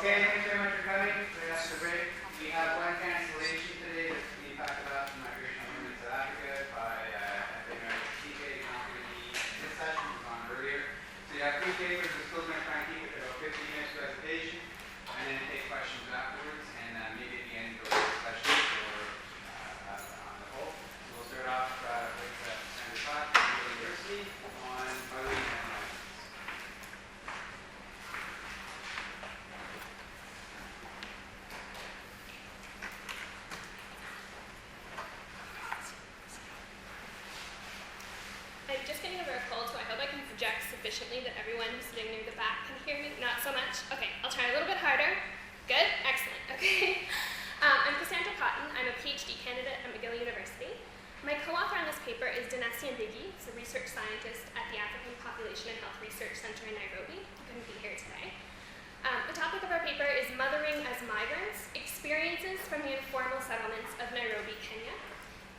Okay, thanks very much for coming. That's the break. We have one cancellation today that's being talked about in migration of women in South Africa by TK, not going to be in this session, it was on earlier. So you have three papers, we're still going to try and keep it to about 15 minutes presentation, and then take questions afterwards, and maybe at the end go to discussion or on the whole. So we'll start off with Sandra Scott from the University on mothering and license. I'm just getting over a cold, so I hope I can project sufficiently that everyone who's sitting near the back can hear me. Not so much. Okay, I'll try a little bit harder. Good? Excellent. Okay. I'm Cassandra Cotton. I'm a PhD candidate at McGill University. My co-author on this paper is Dinastia Mbigi, who's a research scientist at the African Population and Health Research Center in Nairobi, who couldn't be here today. The topic of our paper is Mothering as Migrants, Experiences from the Informal Settlements of Nairobi, Kenya.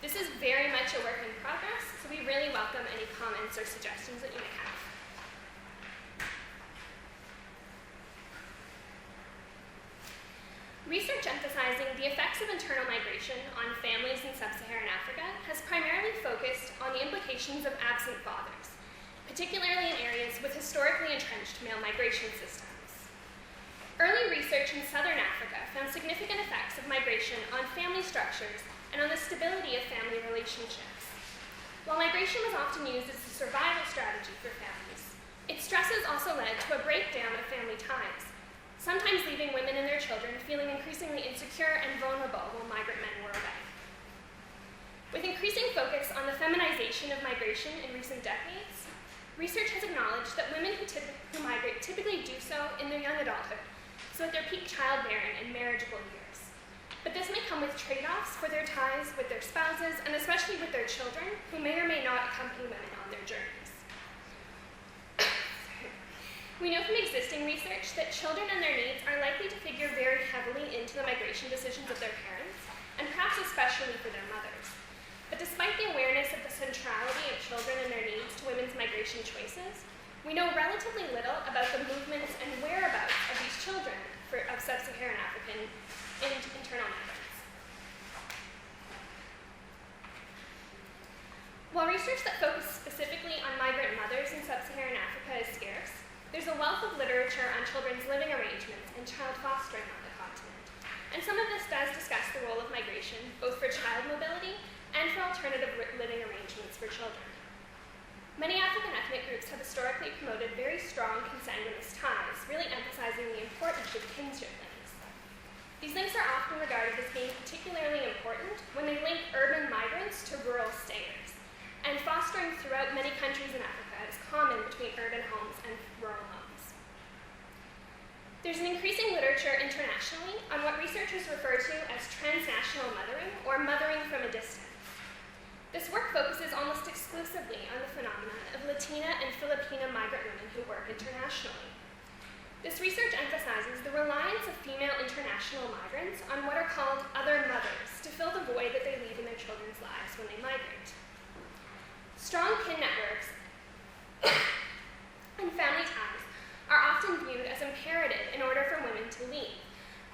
This is very much a work in progress, so we really welcome any comments or suggestions that you may have. Research emphasizing the effects of internal migration on families in sub-Saharan Africa has primarily focused on the implications of absent fathers, particularly in areas with historically entrenched male migration systems. Early research in southern Africa found significant effects of migration on family structures and on the stability of family relationships. While migration was often used as a survival strategy for families, its stresses also led to a breakdown of family ties, sometimes leaving women and their children feeling increasingly insecure and vulnerable while migrant men were away. With increasing focus on the feminization of migration in recent decades, research has acknowledged that women who migrate typically do so in their young adulthood, so at their peak childbearing and marriageable years. But this may come with trade-offs for their ties with their spouses, and especially with their children, who may or may not accompany women on their journeys. We know from existing research that children and their needs are likely to figure very heavily into the migration decisions of their parents, and perhaps especially for their mothers. But despite the awareness of the centrality of children and their needs to women's migration choices, we know relatively little about the movements and whereabouts of these children of sub-Saharan African internal migrants. While research that focuses specifically on migrant mothers in sub-Saharan Africa is scarce, there's a wealth of literature on children's living arrangements and child fostering on the continent. And some of this does discuss the role of migration, both for child mobility and for alternative living arrangements for children. Many African ethnic groups have historically promoted very strong consanguineous ties, really emphasizing the importance of kinship links. These links are often regarded as being particularly important when they link urban migrants to rural stayers, and fostering throughout many countries in Africa is common between urban homes and rural homes. There's an increasing literature internationally on what researchers refer to as transnational mothering, or mothering from a distance. This work focuses almost exclusively on the phenomenon of Latina and Filipina migrant women who work internationally. This research emphasizes the reliance of female international migrants on what are called other mothers to fill the void that they leave in their children's lives when they migrate. Strong kin networks and family ties are often viewed as imperative in order for women to leave,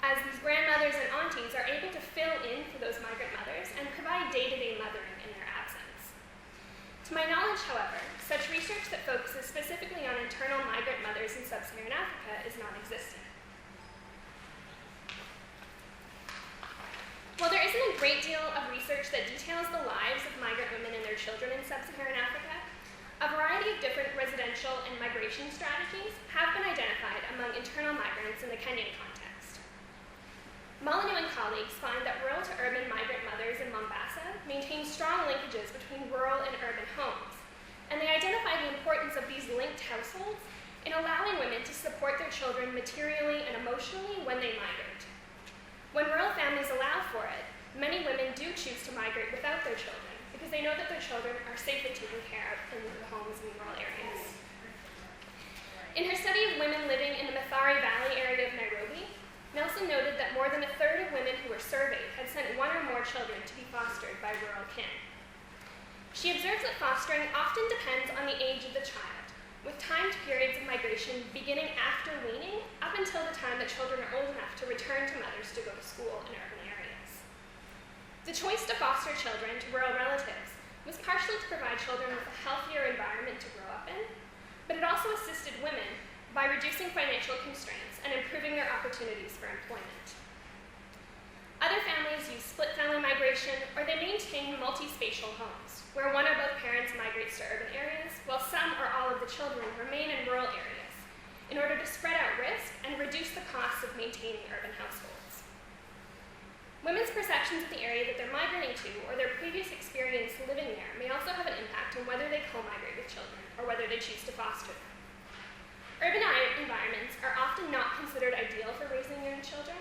as these grandmothers and aunties are able to fill in for those migrant mothers and provide day-to-day mothering in their absence. To my knowledge, however, such research that focuses specifically on internal migrant mothers in sub-Saharan Africa is non-existent. While there isn't a great deal of research that details the lives of migrant women and their children in sub-Saharan Africa, a variety of different residential and migration strategies have been identified among internal migrants in the Kenyan context. Molyneux and colleagues find that rural to urban migrant mothers in Mombasa maintain strong linkages between rural and urban homes, and they identify the importance of these linked households in allowing women to support their children materially and emotionally when they migrate. When rural families allow for it, many women do choose to migrate without their children because they know that their children are safely taken care of in the homes in rural areas. In her study of women living in the Mathare Valley area of Nairobi, Nelson noted that more than a third of women who were surveyed had sent one or more children to be fostered by rural kin. She observes that fostering often depends on the age of the child, with timed periods of migration beginning after weaning up until the time that children are old enough to return to mothers to go to school in urban areas. The choice to foster children to rural relatives was partially to provide children with a healthier environment to grow up in, but it also assisted women by reducing financial constraints and improving their opportunities for employment. Other families use split family migration, or they maintain multi-spatial homes, where one or both parents migrates to urban areas, while some or all of the children remain in rural areas, in order to spread out risk and reduce the costs of maintaining urban households. Women's perceptions of the area that they're migrating to, or their previous experience living there, may also have an impact on whether they co-migrate with children, or whether they choose to foster them. Urban environments are often not considered ideal for raising young children,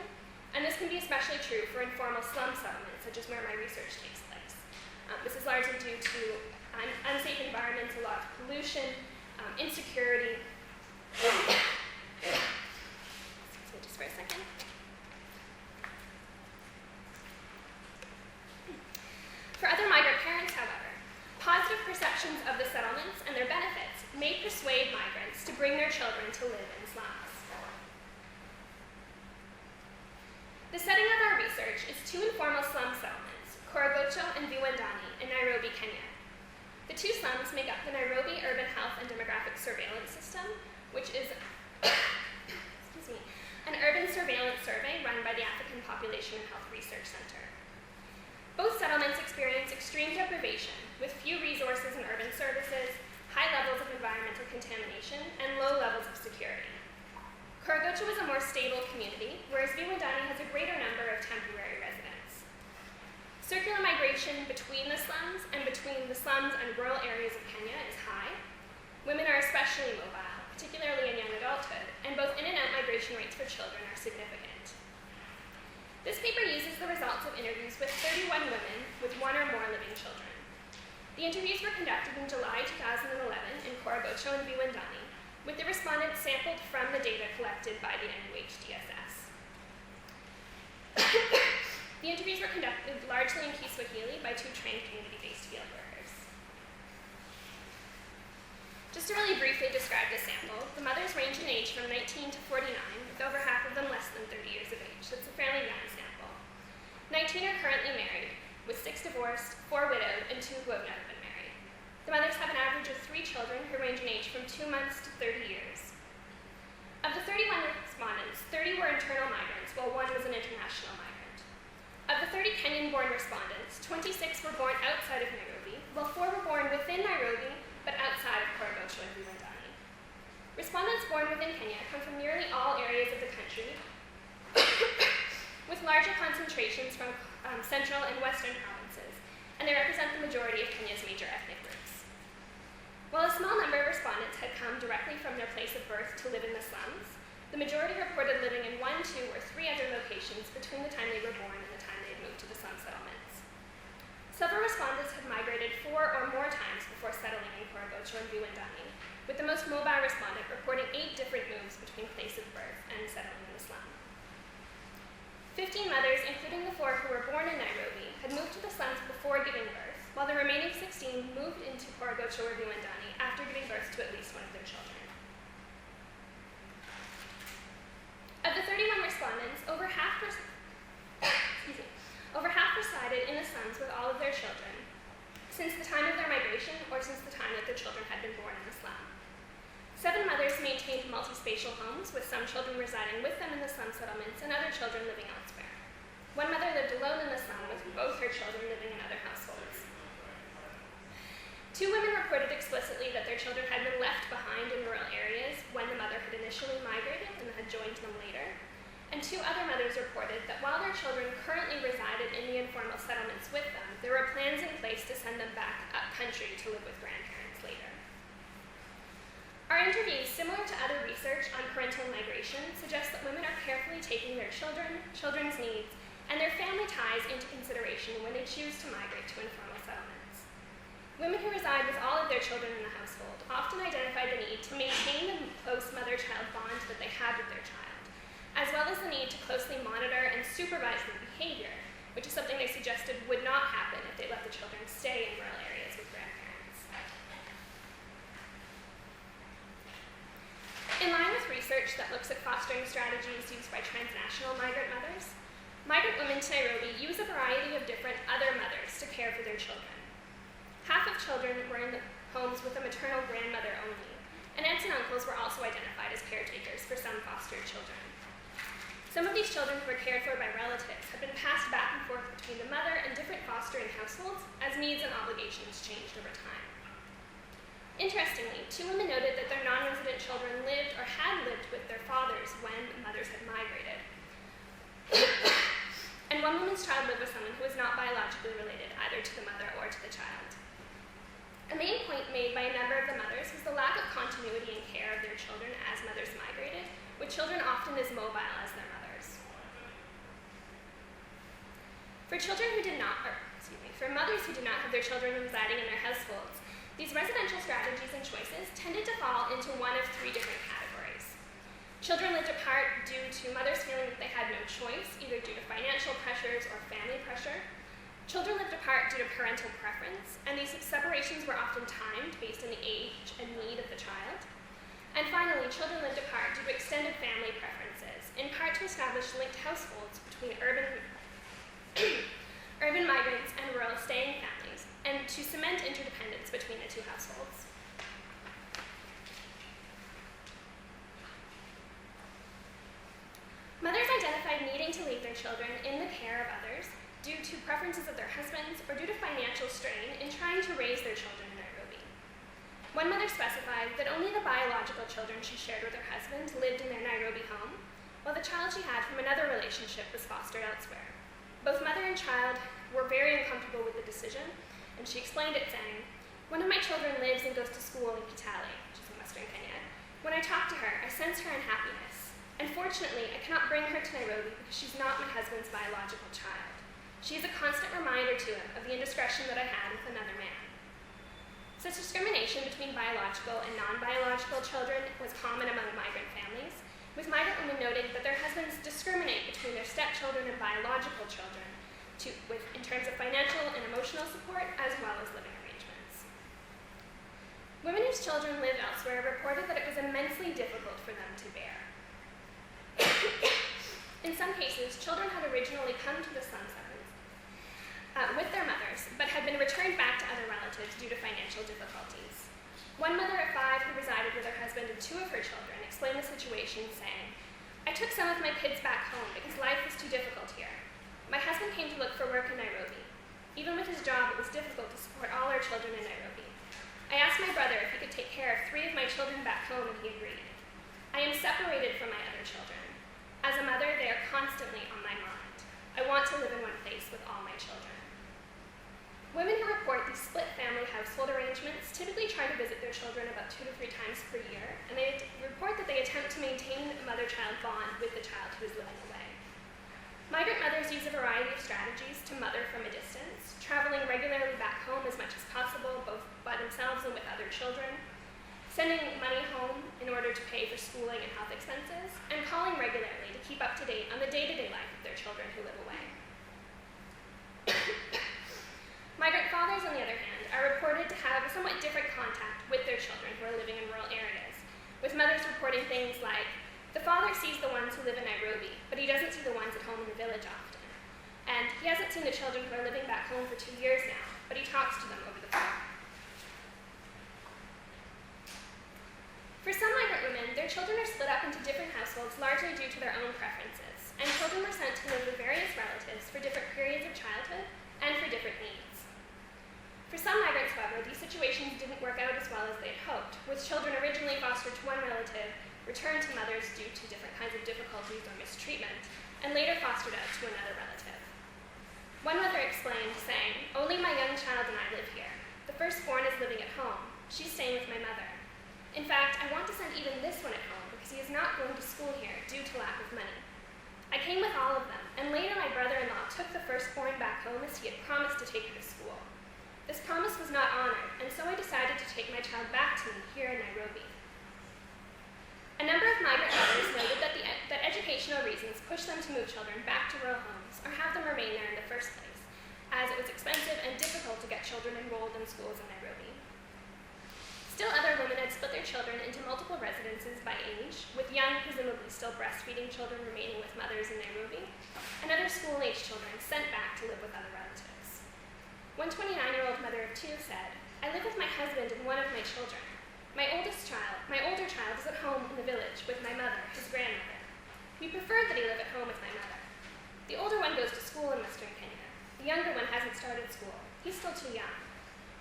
and this can be especially true for informal slum settlements, such as where my research takes place. This is largely due to unsafe environments, a lot of pollution, insecurity. Excuse me just for a second. For other migrant parents, however, positive perceptions of the settlements and their benefits may persuade migrants to bring their children to live in slums. The setting of our research is two informal slum settlements, Korogocho and Viwandani in Nairobi, Kenya. The two slums make up the Nairobi Urban Health and Demographic Surveillance System, which is an urban surveillance survey run by the African Population and Health Research Center. Both settlements experience extreme deprivation, with few resources and urban services, high levels of environmental contamination, and low levels of security. Korogocho is a more stable community, whereas Viwandani has a greater number of temporary residents. Circular migration between the slums and between the slums and rural areas of Kenya is high. Women are especially mobile, particularly in young adulthood, and both in and out migration rates for children are significant. This paper uses the results of interviews with 31 women with one or more living children. The interviews were conducted in July 2011 in Korogocho and Viwandani, with the respondents sampled from the data collected by the NUHDSS. The interviews were conducted largely in Kiswahili by two trained community-based field workers. Just to really briefly describe the sample, the mothers range in age from 19 to 49, with over half of them less than 30 years of age, so it's a fairly young sample. 19 are currently married, with 6 divorced, 4 widowed, and 2 who have never been married. The mothers have an average of 3 children who range in age from 2 months to 30 years. Of the 31 respondents, 30 were internal migrants, while 1 was an international migrant. Of the 30 Kenyan-born respondents, 26 were born outside of Nairobi, while 4 were born within Nairobi, but outside of Korogocho and Viwandani. Respondents born within Kenya come from nearly all areas of the country, with larger concentrations from central and western provinces, and they represent the majority of Kenya's major ethnic groups. While a small number of respondents had come directly from their place of birth to live in the slums, the majority reported living in 1, 2, or 3 other locations between the time they were born and the time they had moved to the slum settlements. Several respondents had migrated 4 or more times before settling in Korogocho and Viwandani, with the most mobile respondent reporting 8 different moves between place of birth and settling in the slum. 15 mothers, including the 4 who were born in Nairobi, had moved to the slums before giving birth, while the remaining 16 moved into Korogocho or Viwandani after giving birth to at least one of their children. Of the 31 respondents, over half resided in the slums with all of their children since the time of their migration or since the time that their children had been born in the slum. 7 mothers maintained multi-spatial homes, with some children residing with them in the slum settlements and other children living elsewhere. 1 mother lived alone in the slum, with both her children living in other households. 2 women reported explicitly that their children had been left behind in rural areas when the mother had initially migrated and had joined them later. And 2 other mothers reported that while their children currently resided in the informal settlements with them, there were plans in place to send them back up country to live with grandparents later. Our interviews, similar to other research on parental migration, suggest that women are carefully taking their children, children's needs, and their family ties into consideration when they choose to migrate to informal settlements. Women who reside with all of their children in the household often identify the need to maintain the close mother-child bond that they had with their child, as well as the need to closely monitor and supervise their behavior, which is something they suggested would not happen if they let the children stay in rural areas with grandparents. research that looks at fostering strategies used by transnational migrant mothers, migrant women to Nairobi use a variety of different other mothers to care for their children. Half of children were in the homes with a maternal grandmother only, and aunts and uncles were also identified as caretakers for some fostered children. Some of these children who were cared for by relatives have been passed back and forth between the mother and different fostering households as needs and obligations changed over time. Interestingly, 2 women noted that their non-resident children lived or had lived with their fathers when mothers had migrated. And 1 woman's child lived with someone who was not biologically related either to the mother or to the child. A main point made by a number of the mothers was the lack of continuity in care of their children as mothers migrated, with children often as mobile as their mothers. For mothers who did not have their children residing in their households, these residential strategies and choices tended to fall into one of 3 different categories. Children lived apart due to mothers feeling that they had no choice, either due to financial pressures or family pressure. Children lived apart due to parental preference, and these separations were often timed based on the age and need of the child. And finally, children lived apart due to extended family preferences, in part to establish linked households between urban migrants and rural staying families, and to cement interdependence between the 2 households. Mothers identified needing to leave their children in the care of others due to preferences of their husbands or due to financial strain in trying to raise their children in Nairobi. One mother specified that only the biological children she shared with her husband lived in their Nairobi home, while the child she had from another relationship was fostered elsewhere. Both mother and child were very uncomfortable with the decision, and she explained it saying, "One of my children lives and goes to school in Kitale," which is in Western Kenya. "When I talk to her, I sense her unhappiness. Unfortunately, I cannot bring her to Nairobi because she's not my husband's biological child. She is a constant reminder to him of the indiscretion that I had with another man." Such discrimination between biological and non-biological children was common among migrant families, with migrant women noting that their husbands discriminate between their stepchildren and biological children in terms of financial and emotional support, as well as living arrangements. Women whose children lived elsewhere reported that it was immensely difficult for them to bear. In some cases, children had originally come to the slum settlements with their mothers, but had been returned back to other relatives due to financial difficulties. One mother at 5 who resided with her husband and 2 of her children explained the situation, saying, "I took some of my kids back home because life was too difficult here. My husband came to look for work in Nairobi. Even with his job, it was difficult to support all our children in Nairobi. I asked my brother if he could take care of 3 of my children back home, and he agreed. I am separated from my other children. As a mother, they are constantly on my mind. I want to live in one place with all my children." Women who report these split family household arrangements typically try to visit their children about 2 to 3 times per year, and they report that they attempt to maintain a mother-child bond with the child who is living away. Migrant mothers use a variety of strategies to mother from a distance, traveling regularly back home as much as possible, both by themselves and with other children, sending money home in order to pay for schooling and health expenses, and calling regularly to keep up to date on the day-to-day life of their children who live away. Migrant fathers, on the other hand, are reported to have a somewhat different contact with their children who are living in rural areas, with mothers reporting things like, "The father sees the ones who live in Nairobi, but he doesn't see the ones at home in the village often. And he hasn't seen the children who are living back home for 2 years now, but he talks to them over the phone." For some migrant women, their children are split up into different households largely due to their own preferences, and children were sent to live with various relatives for different periods of childhood and for different needs. For some migrants, however, these situations didn't work out as well as they'd hoped, with children originally fostered to one relative returned to mothers due to different kinds of difficulties or mistreatment, and later fostered out to another relative. One mother explained, saying, "Only my young child and I live here. The firstborn is living at home. She's staying with my mother. In fact, I want to send even this one at home because he is not going to school here due to lack of money. I came with all of them, and later my brother-in-law took the firstborn back home as he had promised to take her to school. This promise was not honored, and so I decided to take my child back to me here in Nairobi." A number of migrant mothers noted that educational reasons pushed them to move children back to rural homes or have them remain there in the first place, as it was expensive and difficult to get children enrolled in schools in Nairobi. Still other women had split their children into multiple residences by age, with young, presumably still breastfeeding children remaining with mothers in Nairobi, and other school-aged children sent back to live with other relatives. One 29-year-old mother of two said, "I live with my husband and one of my children. My older child is at home in the village with my mother, his grandmother. We prefer that he live at home with my mother. The older one goes to school in Western Kenya. The younger one hasn't started school. He's still too young.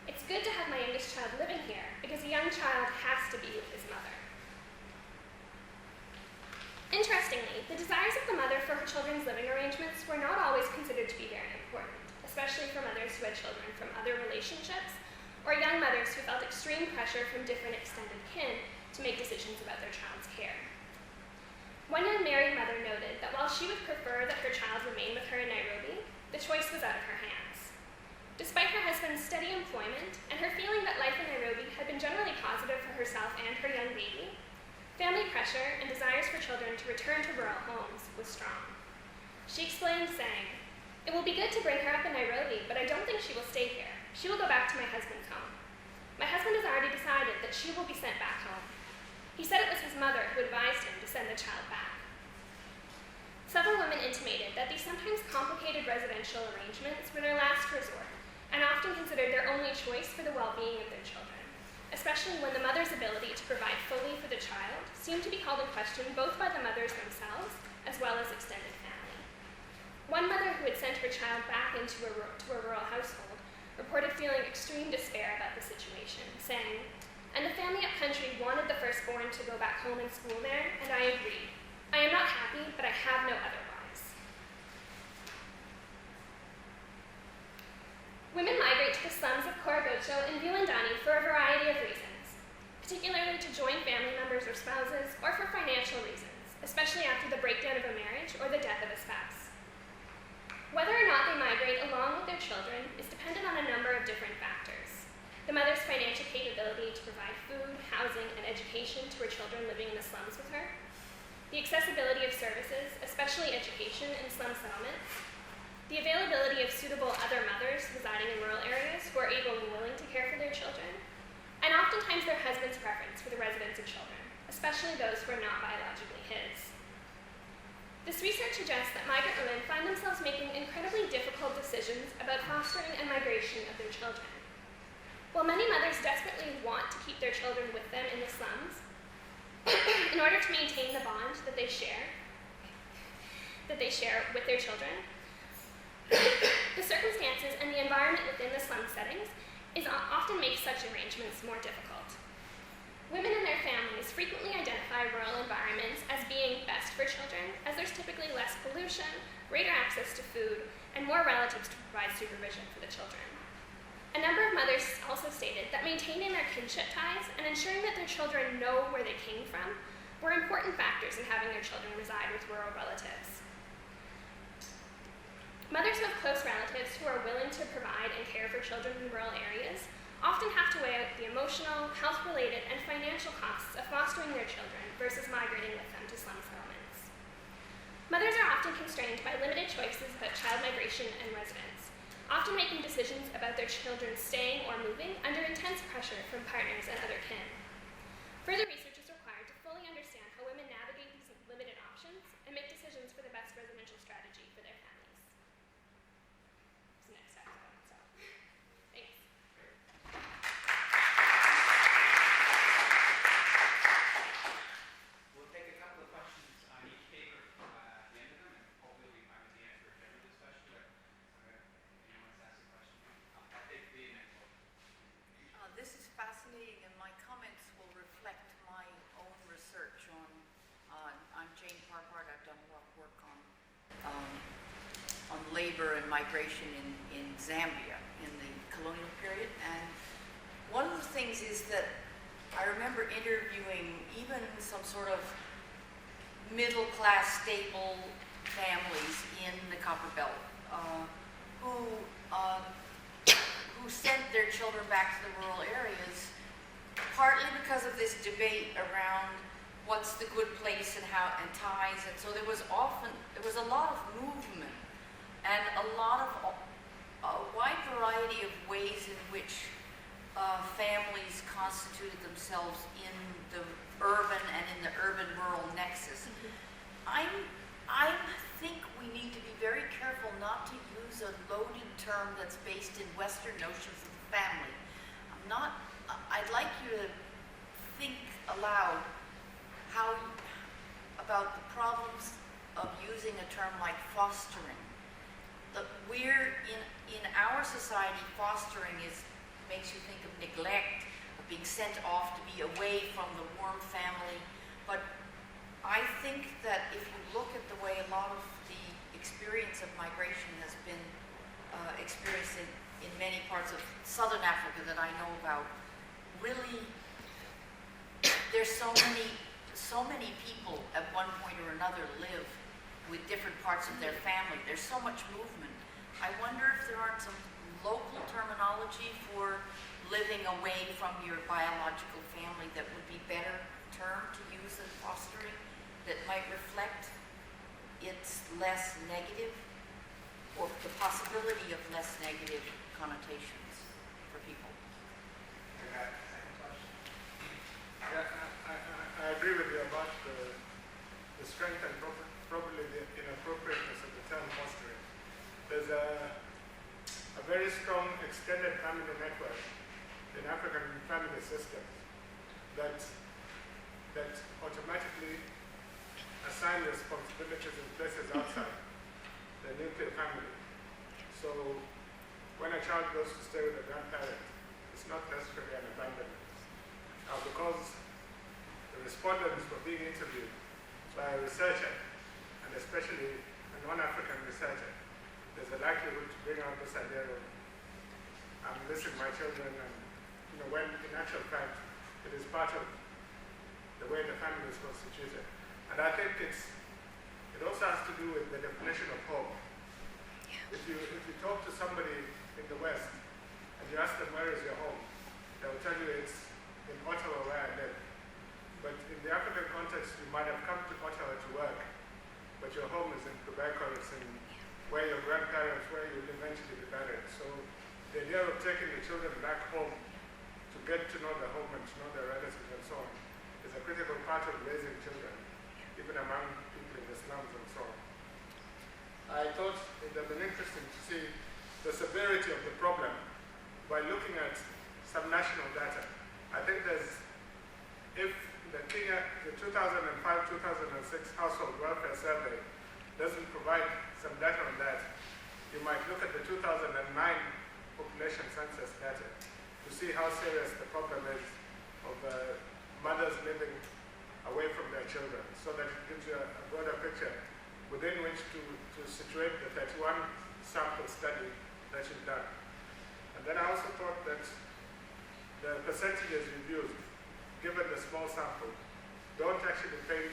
It's good to have my youngest child living here because a young child has to be with his mother." Interestingly, the desires of the mother for her children's living arrangements were not always considered to be very important, especially for mothers who had children from other relationships or young mothers who felt extreme pressure from different extended kin to make decisions about their child's care. One young married mother noted that while she would prefer that her child remain with her in Nairobi, the choice was out of her hands. Despite her husband's steady employment and her feeling that life in Nairobi had been generally positive for herself and her young baby, family pressure and desires for children to return to rural homes was strong. She explained, saying, "It will be good to bring her up in Nairobi, but I don't think she will stay here. She will go back to my husband's home. My husband has already decided that she will be sent back home. He said it was his mother who advised him to send the child back." Several women intimated that these sometimes complicated residential arrangements were their last resort and often considered their only choice for the well-being of their children, especially when the mother's ability to provide fully for the child seemed to be called in question both by the mothers themselves as well as extended family. One mother who had sent her child back to a rural household reported feeling extreme despair about the situation, saying, "And the family up country wanted the firstborn to go back home and school there, and I agreed. I am not happy, but I have no otherwise." Women migrate to the slums of Korogocho and Vilandani for a variety of reasons, particularly to join family members or spouses, or for financial reasons, especially after the breakdown of a marriage or the death of a spouse. Whether or not they migrate along with their children is dependent on a number of different factors. The mother's financial capability to provide food, housing, and education to her children living in the slums with her, the accessibility of services, especially education in slum settlements, the availability of suitable other mothers residing in rural areas who are able and willing to care for their children, and oftentimes their husband's preference for the residence of children, especially those who are not biologically his. This research suggests that migrant women find themselves making incredibly difficult decisions about fostering and migration of their children. While many mothers desperately want to keep their children with them in the slums, in order to maintain the bond that they share with their children, the circumstances and the environment within the slum settings often makes such arrangements more difficult. Women and their families frequently identify rural environments as being best for children, as there's typically less pollution, greater access to food, and more relatives to provide supervision for the children. A number of mothers also stated that maintaining their kinship ties and ensuring that their children know where they came from were important factors in having their children reside with rural relatives. Mothers who have close relatives who are willing to provide and care for children in rural areas often have to weigh out the emotional, health-related, and financial costs of fostering their children versus migrating with them to slum settlements. Mothers are often constrained by limited choices about child migration and residence, often making decisions about their children staying or moving under intense pressure from partners and other kin. Further research is required to fully understand how women navigate these limited options and make decisions for the best residential strategy for their families. Next step, so thanks. We'll take a couple of questions on each paper at the end of them, and hopefully we find the answer for every discussion. But anyone wants to ask a question? I'll take the next one. This is fascinating, and my comments will reflect my own research on. I'm Jane Parpart. I've done a lot of work on labor and migration in Zambia in the colonial period. And one of the things is that I remember interviewing even some sort of middle-class, stable families in the Copper Belt who sent their children back to the rural areas, partly because of this debate around what's the good place and how and ties, and so there was a lot of movement and a wide variety of ways in which families constituted themselves in the urban and in the urban-rural nexus. I think we need to be very careful not to use a loaded term that's based in Western notions of the family. I'd like you to think aloud about the problems of using a term like fostering. In our society, fostering makes you think of neglect, of being sent off to be away from the warm family. But I think that if you look at the way a lot of the experience of migration has been experienced in many parts of southern Africa that I know about, really, there's so many people at one point or another live with different parts of their family. There's so much movement. I wonder if there aren't some local terminology for living away from your biological family that would be better term to use than fostering, that might reflect its less negative, or the possibility of less negative connotations for people. Okay, second question. Yeah, I agree with you about the strength and probably the inappropriateness of the term fostering. There's a very strong extended family network in African family systems that automatically assign responsibilities in places outside the nuclear family. So when a child goes to stay with a grandparent, it's not necessarily an abandonment. Now, because the respondents were being interviewed by a researcher, and especially a non-African researcher, there's a likelihood to bring out this idea of I'm missing my children, and when in actual fact it is part of the way the family is constituted. And I think it also has to do with the definition of home. If you talk to somebody in the West and you ask them where is your home, they will tell you it's in Ottawa where I live. But in the African context, you might have come to Ottawa to work, but your home is in Quebec or it's in where your grandparents, where you'll eventually be buried. So the idea of taking the children back home to get to know the home and to know their relatives and so on is a critical part of raising children, even among people in the slums and so on. I thought it would have been interesting to see the severity of the problem by looking at some national data. I think if the 2005-2006 Household Welfare Survey doesn't provide some data on that, you might look at the 2009 population census data to see how serious the problem is of mothers living away from their children, so that it gives you a broader picture within which to situate the 31 sample study that you've done. And then I also thought that the percentages you've used, given the small sample, don't actually paint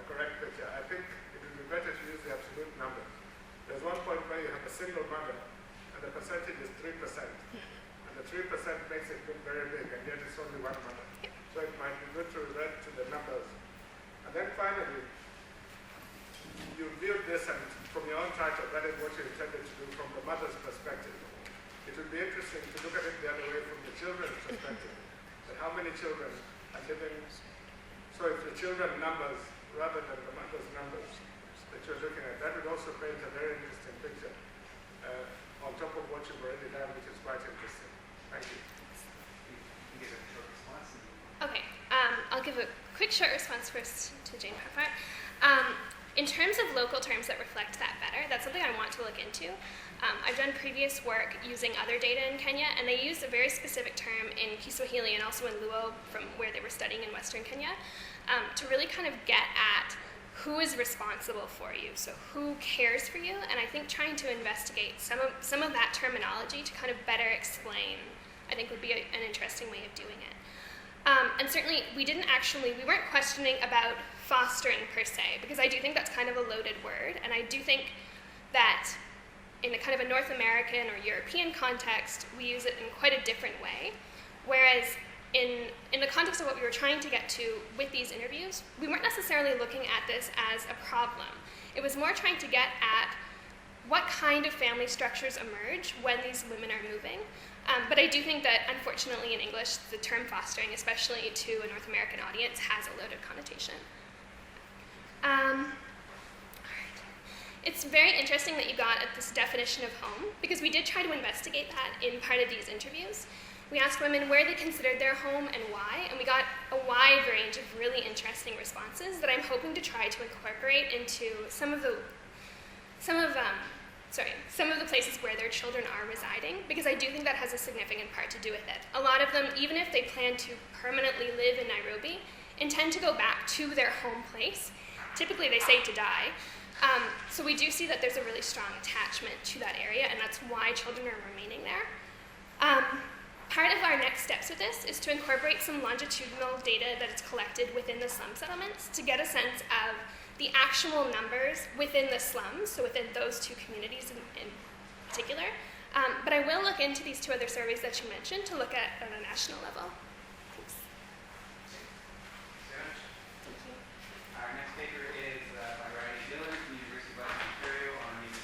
a correct picture. I think it would be better to use the absolute numbers. There's one point where you have a single mother, and the percentage is 3%. And the 3% makes it look very big, and yet it's only one mother. So it might be good to revert to the numbers. And then finally, you viewed this, and from your own title, that is what you intended to do from the mother's perspective. It would be interesting to look at it the other way from the children's perspective. That how many children are living, so if the children numbers rather than the mother's numbers that you're looking at, that would also paint a very interesting picture on top of what you've already done, which is quite interesting. Thank you. You give a short response. Okay, I'll give a quick short response first to Jane Parfart. In terms of local terms that reflect that better, that's something I want to look into. I've done previous work using other data in Kenya, and they used a very specific term in Kiswahili and also in Luo from where they were studying in Western Kenya to really kind of get at who is responsible for you, so who cares for you, and I think trying to investigate some of that terminology to kind of better explain, I think would be an interesting way of doing it. And certainly we weren't questioning about fostering per se, because I do think that's kind of a loaded word, and I do think that in a kind of a North American or European context, we use it in quite a different way, whereas in the context of what we were trying to get to with these interviews, we weren't necessarily looking at this as a problem. It was more trying to get at what kind of family structures emerge when these women are moving. But I do think that, unfortunately, in English, the term fostering, especially to a North American audience, has a loaded connotation. All right. It's very interesting that you got at this definition of home, because we did try to investigate that in part of these interviews. We asked women where they considered their home and why, and we got a wide range of really interesting responses that I'm hoping to try to incorporate into some of the places where their children are residing, because I do think that has a significant part to do with it. A lot of them, even if they plan to permanently live in Nairobi, intend to go back to their home place. Typically, they say to die. So we do see that there's a really strong attachment to that area, and that's why children are remaining there. Part of our next steps with this is to incorporate some longitudinal data that is collected within the slum settlements to get a sense of the actual numbers within the slums, so within those two communities in particular. But I will look into these two other surveys that you mentioned to look at a national level. Thanks. Thank you. Our next paper is by Riley Dillon from the University of Western Ontario on remittances.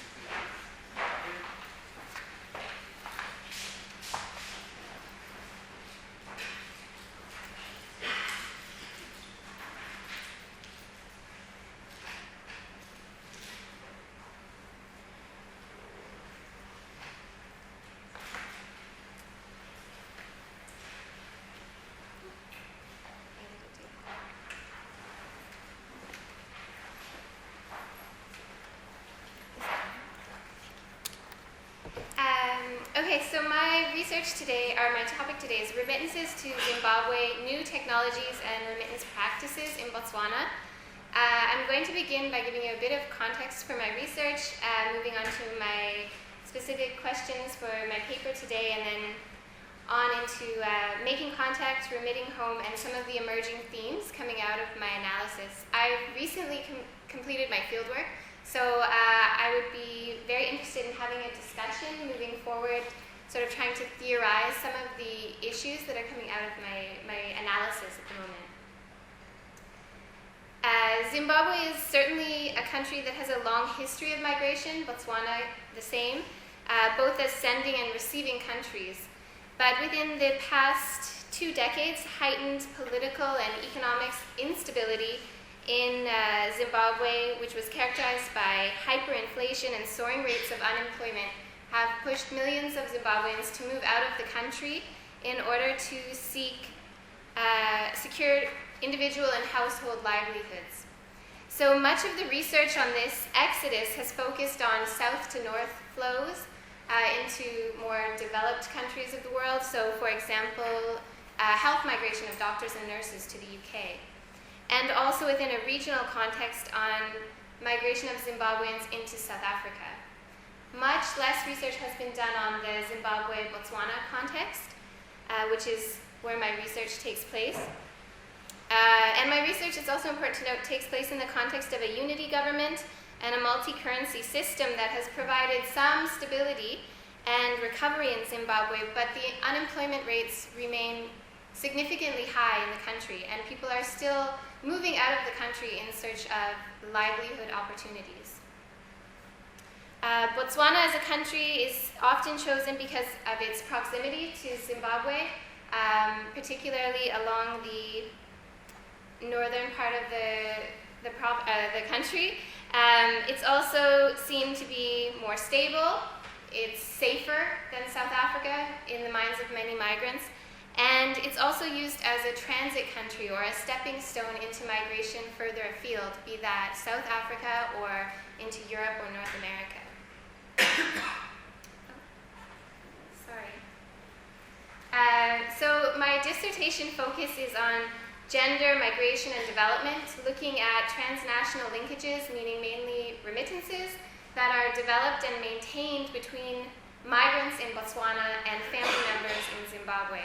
Okay, so my research today, or my topic today is Remittances to Zimbabwe, New Technologies and Remittance Practices in Botswana. I'm going to begin by giving you a bit of context for my research, moving on to my specific questions for my paper today, and then on into making contact, remitting home, and some of the emerging themes coming out of my analysis. I recently completed my fieldwork, so I would be very interested in having a discussion moving forward, sort of trying to theorize some of the issues that are coming out of my analysis at the moment. Zimbabwe is certainly a country that has a long history of migration, Botswana the same, both as sending and receiving countries. But within the past 2 decades, heightened political and economic instability in Zimbabwe, which was characterized by hyperinflation and soaring rates of unemployment, have pushed millions of Zimbabweans to move out of the country in order to seek secure individual and household livelihoods. So much of the research on this exodus has focused on south to north flows into more developed countries of the world. So, for example, health migration of doctors and nurses to the UK. And also within a regional context on migration of Zimbabweans into South Africa. Much less research has been done on the Zimbabwe-Botswana context, which is where my research takes place. And my research, it's also important to note, takes place in the context of a unity government and a multi-currency system that has provided some stability and recovery in Zimbabwe, but the unemployment rates remain significantly high in the country, and people are still moving out of the country in search of livelihood opportunities. Botswana as a country is often chosen because of its proximity to Zimbabwe, particularly along the northern part of the country. It's also seen to be more stable. It's safer than South Africa in the minds of many migrants. And it's also used as a transit country or a stepping stone into migration further afield, be that South Africa or into Europe or North America. So my dissertation focuses on gender, migration, and development, looking at transnational linkages, meaning mainly remittances, that are developed and maintained between migrants in Botswana and family members in Zimbabwe.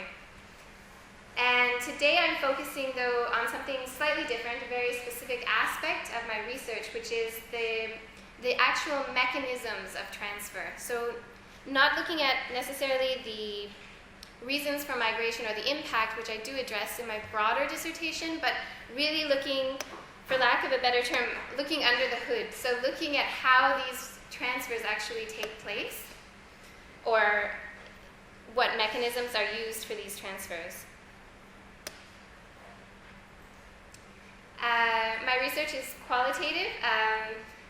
And today I'm focusing, though, on something slightly different, a very specific aspect of my research, which is the actual mechanisms of transfer. So not looking at necessarily the reasons for migration or the impact, which I do address in my broader dissertation, but really looking, for lack of a better term, looking under the hood. So looking at how these transfers actually take place, or what mechanisms are used for these transfers. My research is qualitative.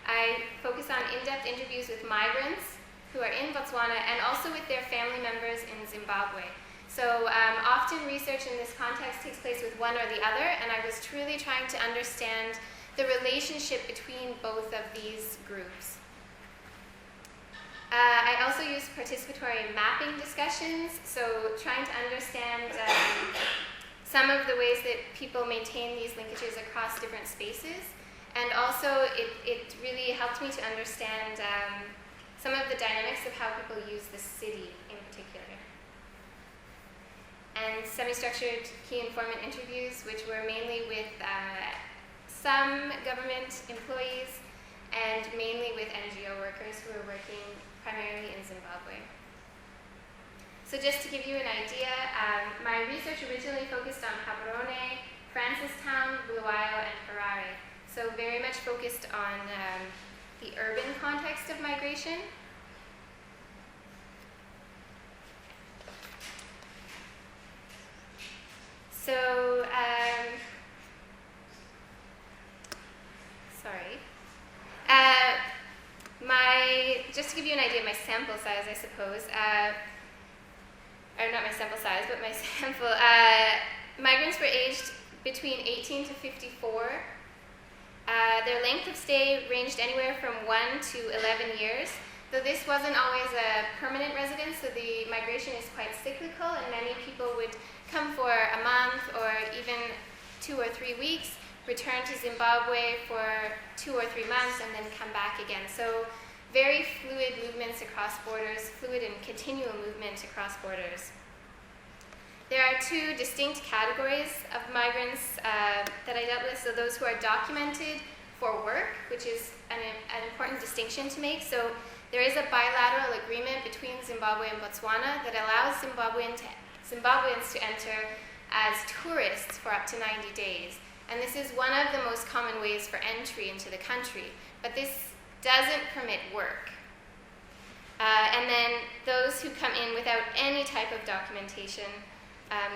I focus on in-depth interviews with migrants who are in Botswana and also with their family members in Zimbabwe. So often research in this context takes place with one or the other, and I was truly trying to understand the relationship between both of these groups. I also use participatory mapping discussions, so trying to understand some of the ways that people maintain these linkages across different spaces. And also it really helped me to understand some of the dynamics of how people use the city in particular. And semi-structured key informant interviews, which were mainly with some government employees and mainly with NGO workers who are working primarily in Zimbabwe. So just to give you an idea, my research originally focused on Gaborone, Francistown, Bulawayo, and Harare. So very much focused on the urban context of migration. So, just to give you an idea of my sample size, I suppose, or not my sample size, but my sample, migrants were aged between 18 to 54. Their length of stay ranged anywhere from 1 to 11 years. Though this wasn't always a permanent residence, so the migration is quite cyclical, and many people would come for a month or even 2 or 3 weeks, return to Zimbabwe for 2 or 3 months, and then come back again. So very fluid movements across borders, fluid and continual movement across borders. There are 2 distinct categories of migrants that I dealt with. So those who are documented for work, which is an important distinction to make. So there is a bilateral agreement between Zimbabwe and Botswana that allows Zimbabweans to enter as tourists for up to 90 days. And this is one of the most common ways for entry into the country. But this doesn't permit work. And then those who come in without any type of documentation,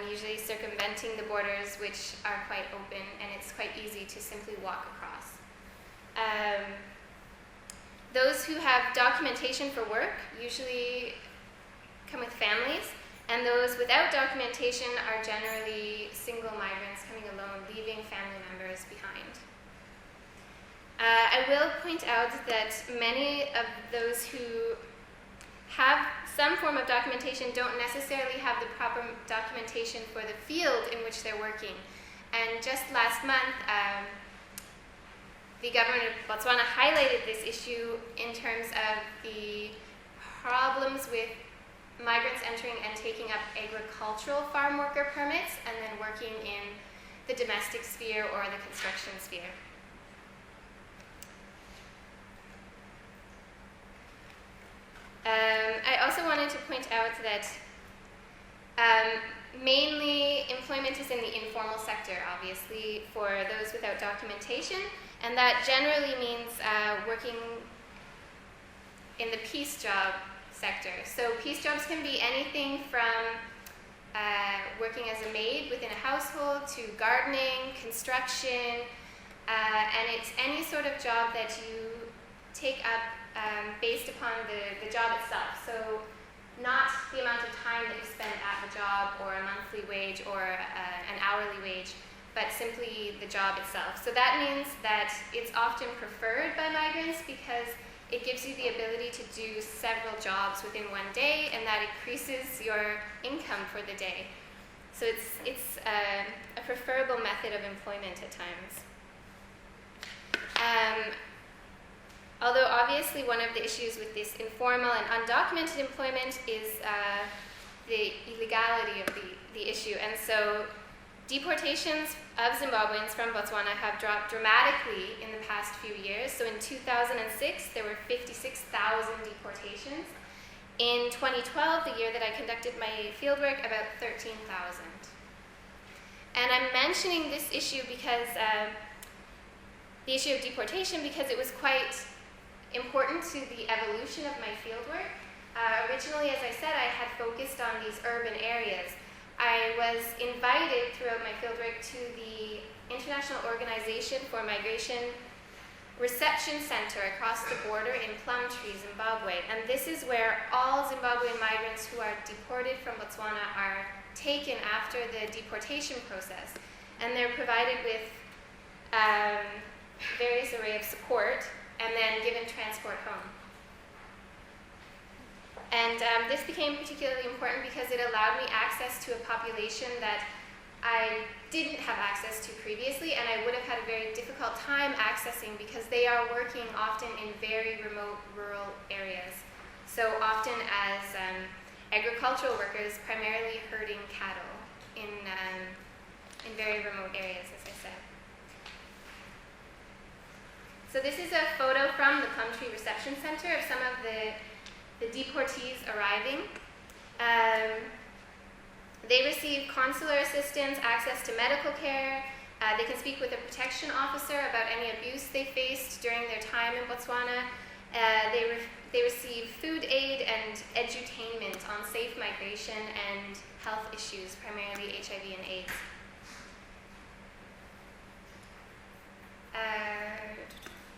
usually circumventing the borders, which are quite open, and it's quite easy to simply walk across. Those who have documentation for work usually come with families, and those without documentation are generally single migrants coming alone, leaving family members behind. I will point out that many of those who have some form of documentation don't necessarily have the proper documentation for the field in which they're working. And just last month, the government of Botswana highlighted this issue in terms of the problems with migrants entering and taking up agricultural farm worker permits and then working in the domestic sphere or the construction sphere. I also wanted to point out that mainly employment is in the informal sector, obviously, for those without documentation, and that generally means working in the peace job sector. So peace jobs can be anything from working as a maid within a household to gardening, construction, and it's any sort of job that you take up based upon the job itself. So not the amount of time that you spend at the job or a monthly wage or an hourly wage, but simply the job itself. So that means that it's often preferred by migrants because it gives you the ability to do several jobs within one day, and that increases your income for the day. So it's a preferable method of employment at times. Although obviously one of the issues with this informal and undocumented employment is the illegality of the issue. And so deportations of Zimbabweans from Botswana have dropped dramatically in the past few years. So in 2006, there were 56,000 deportations. In 2012, the year that I conducted my fieldwork, about 13,000. And I'm mentioning this issue because, the issue of deportation, because it was quite important to the evolution of my fieldwork. Originally, as I said, I had focused on these urban areas. I was invited throughout my fieldwork to the International Organization for Migration Reception Center across the border in Plumtree, Zimbabwe. And this is where all Zimbabwean migrants who are deported from Botswana are taken after the deportation process. And they're provided with various array of support and then given transport home. And this became particularly important because it allowed me access to a population that I didn't have access to previously, and I would have had a very difficult time accessing because they are working often in very remote rural areas. So often as agricultural workers, primarily herding cattle in very remote areas, as I said. So this is a photo from the Plumtree Reception Center of some of the deportees arriving. They receive consular assistance, access to medical care. They can speak with a protection officer about any abuse they faced during their time in Botswana. They receive food aid and edutainment on safe migration and health issues, primarily HIV and AIDS.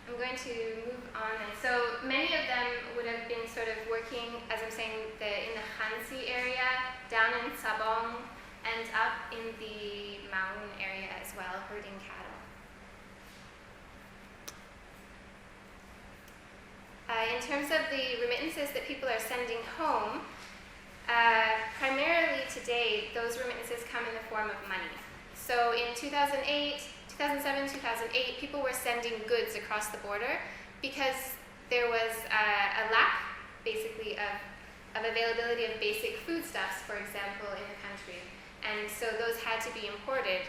I'm going to move on. So many of them would have been sort of working, as I'm saying, in the Hansi area, down in Sabong, and up in the Maun area as well, herding cattle. In terms of the remittances that people are sending home, primarily today, those remittances come in the form of money. So in 2007, 2008, people were sending goods across the border because there was a lack, basically, of availability of basic foodstuffs, for example, in the country. And so those had to be imported.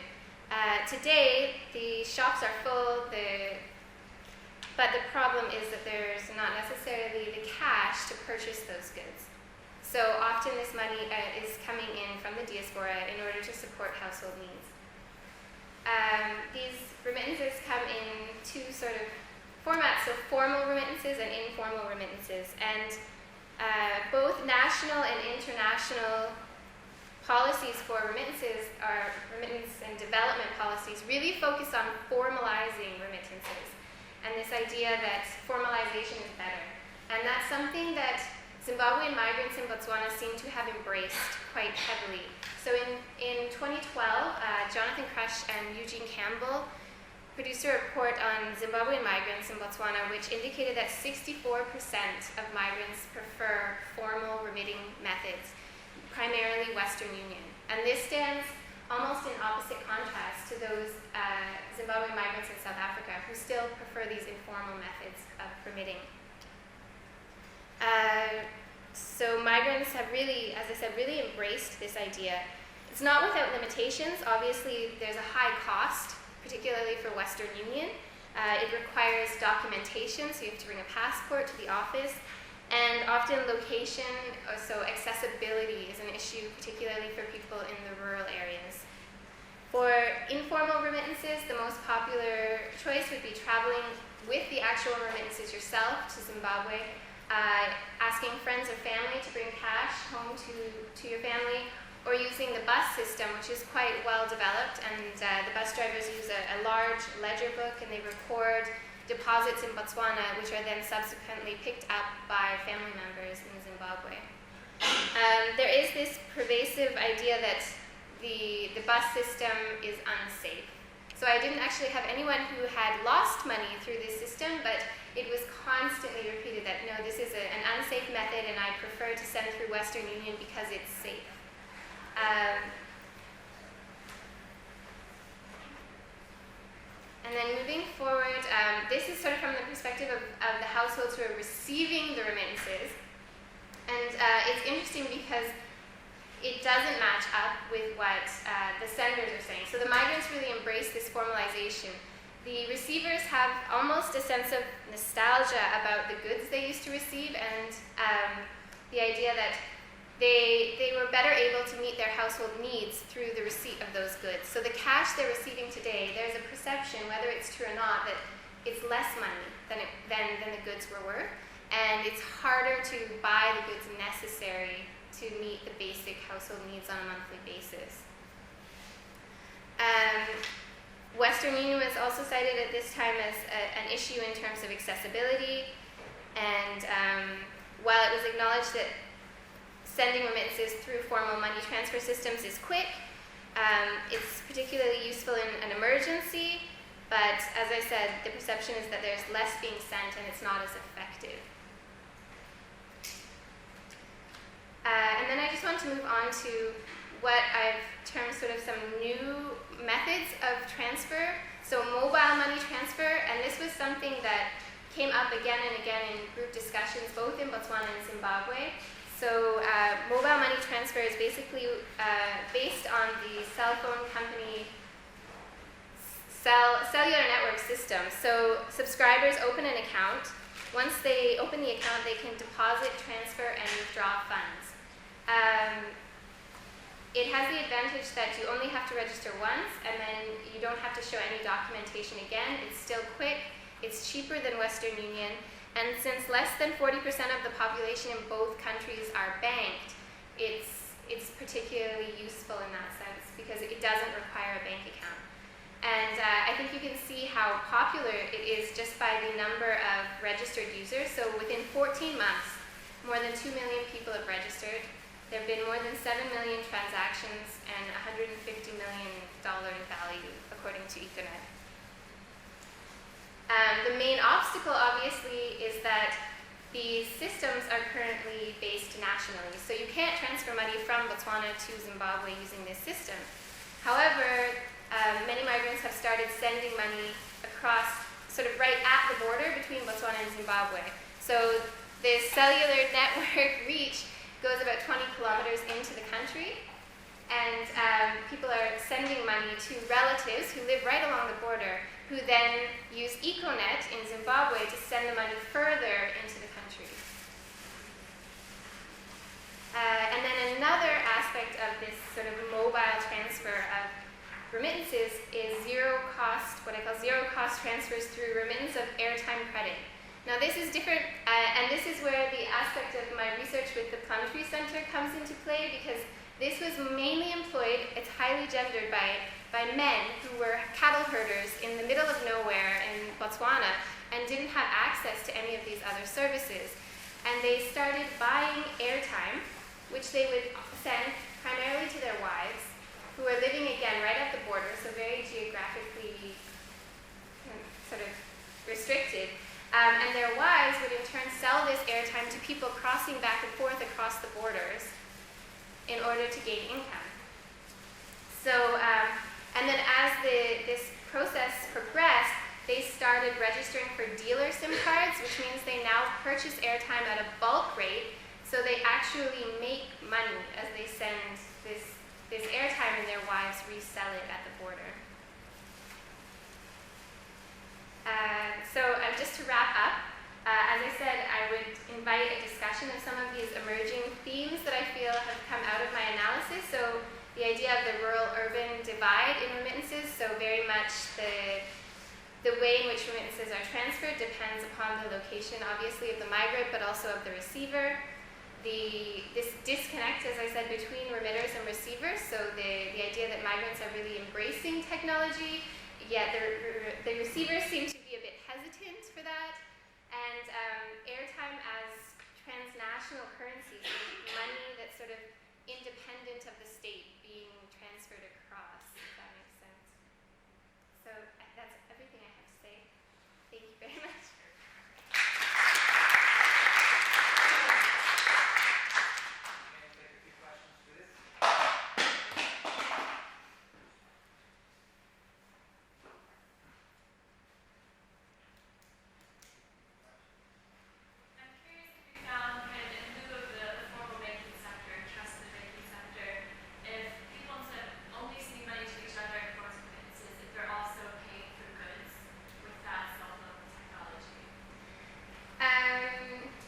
Today, the shops are full, but the problem is that there's not necessarily the cash to purchase those goods. So often this money is coming in from the diaspora in order to support household needs. These remittances come in two sort of formats, so formal remittances and informal remittances. And both national and international policies for remittances, are remittance and development policies, really focus on formalizing remittances. And this idea that formalization is better. And that's something that Zimbabwean migrants in Botswana seem to have embraced quite heavily. So in 2012, Jonathan Crush and Eugene Campbell produced a report on Zimbabwean migrants in Botswana, which indicated that 64% of migrants prefer formal remitting methods, primarily Western Union. And this stands almost in opposite contrast to those Zimbabwean migrants in South Africa who still prefer these informal methods of remitting. So migrants have really, as I said, really embraced this idea. It's not without limitations. Obviously, there's a high cost, particularly for Western Union. It requires documentation, so you have to bring a passport to the office. And often location, so accessibility is an issue, particularly for people in the rural areas. For informal remittances, the most popular choice would be traveling with the actual remittances yourself to Zimbabwe, asking friends or family to bring cash home to your family, or using the bus system, which is quite well developed, and the bus drivers use a large ledger book and they record deposits in Botswana, which are then subsequently picked up by family members in Zimbabwe. There is this pervasive idea that the bus system is unsafe. So I didn't actually have anyone who had lost money through this system, but it was constantly repeated that, no, this is an unsafe method and I prefer to send through Western Union because it's safe. And then moving forward, this is sort of from the perspective of the households who are receiving the remittances. And it's interesting because it doesn't match up with what the senders are saying. So the migrants really embrace this formalization. The receivers have almost a sense of nostalgia about the goods they used to receive, and the idea that they were better able to meet their household needs through the receipt of those goods. So the cash they're receiving today, there's a perception, whether it's true or not, that it's less money than the goods were worth, and it's harder to buy the goods necessary to meet the basic household needs on a monthly basis. Western Union was also cited at this time as an issue in terms of accessibility, and while it was acknowledged that sending remittances through formal money transfer systems is quick, it's particularly useful in an emergency, but as I said, the perception is that there's less being sent and it's not as effective. And then I just want to move on to what I've termed sort of some new methods of transfer. So mobile money transfer, and this was something that came up again and again in group discussions, both in Botswana and Zimbabwe. So mobile money transfer is basically based on the cell phone company cellular network system. So subscribers open an account. Once they open the account, they can deposit, transfer, and withdraw funds. It has the advantage that you only have to register once, and then you don't have to show any documentation again. It's still quick. It's cheaper than Western Union. And since less than 40% of the population in both countries are banked, it's particularly useful in that sense because it doesn't require a bank account. And I think you can see how popular it is just by the number of registered users. So within 14 months, more than 2 million people have registered. There have been more than 7 million transactions and $150 million in value, according to Econet. The main obstacle, obviously, is that these systems are currently based nationally. So you can't transfer money from Botswana to Zimbabwe using this system. However, many migrants have started sending money across, sort of right at the border between Botswana and Zimbabwe. So the cellular network reach goes about 20 kilometers into the country, and people are sending money to relatives who live right along the border, who then use Econet in Zimbabwe to send the money further into the country. And then another aspect of this sort of mobile transfer of remittances is what I call zero-cost transfers through remittance of airtime credit. Now this is different, and this is where the aspect of my research with the Plumtree Center comes into play, because this was mainly employed, it's highly gendered, by men who were cattle herders in the middle of nowhere in Botswana and didn't have access to any of these other services. And they started buying airtime, which they would send primarily to their wives, who are living again right at the border, so very geographically sort of restricted. And their wives would in turn sell this airtime to people crossing back and forth across the borders in order to gain income. So, and then as this process progressed, they started registering for dealer SIM cards, which means they now purchase airtime at a bulk rate, so they actually make money as they send this airtime and their wives resell it at the border. So just to wrap up, as I said, I would invite a discussion of some of these emerging themes that I feel have come out of my analysis. So the idea of the rural-urban divide in remittances, so very much the way in which remittances are transferred depends upon the location, obviously, of the migrant, but also of the receiver. This disconnect, as I said, between remitters and receivers, so the idea that migrants are really embracing technology, yet the receivers seem to be a bit hesitant for that, and airtime as transnational currency, so money that's sort of independent of the state being transferred across, if that makes sense. So that's everything I have to say. Thank you very much.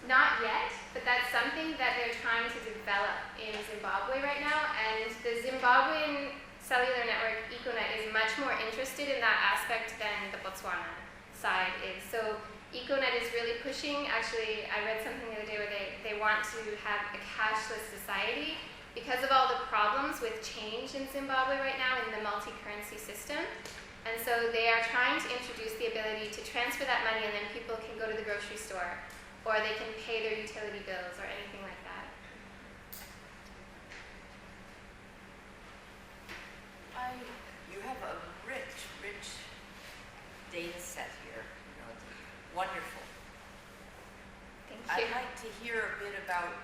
Not yet, but that's something that they're trying to develop in Zimbabwe right now, and the Zimbabwean cellular network, Econet, is much more interested in that aspect than the Botswana side is. So EcoNet is really pushing, actually I read something the other day where they want to have a cashless society because of all the problems with change in Zimbabwe right now in the multi-currency system. And so they are trying to introduce the ability to transfer that money and then people can go to the grocery store or they can pay their utility bills or anything like that. You have a rich data set here. You know, it's wonderful. Thank you. I'd like to hear a bit about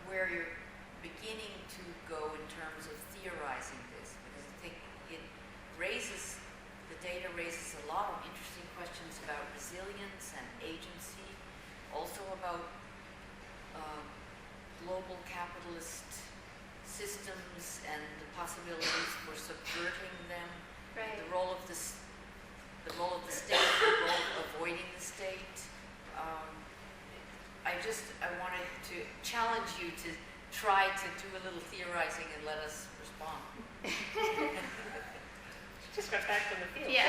where you're beginning to go in terms of theorizing this, because I think the data raises a lot of interesting questions about resilience and agency, also about global capitalist systems and the possibilities for subverting them, Right. the role of the state, the role of avoiding the state. I wanted to challenge you to try to do a little theorizing and let us respond. Just got back from the field. Yeah.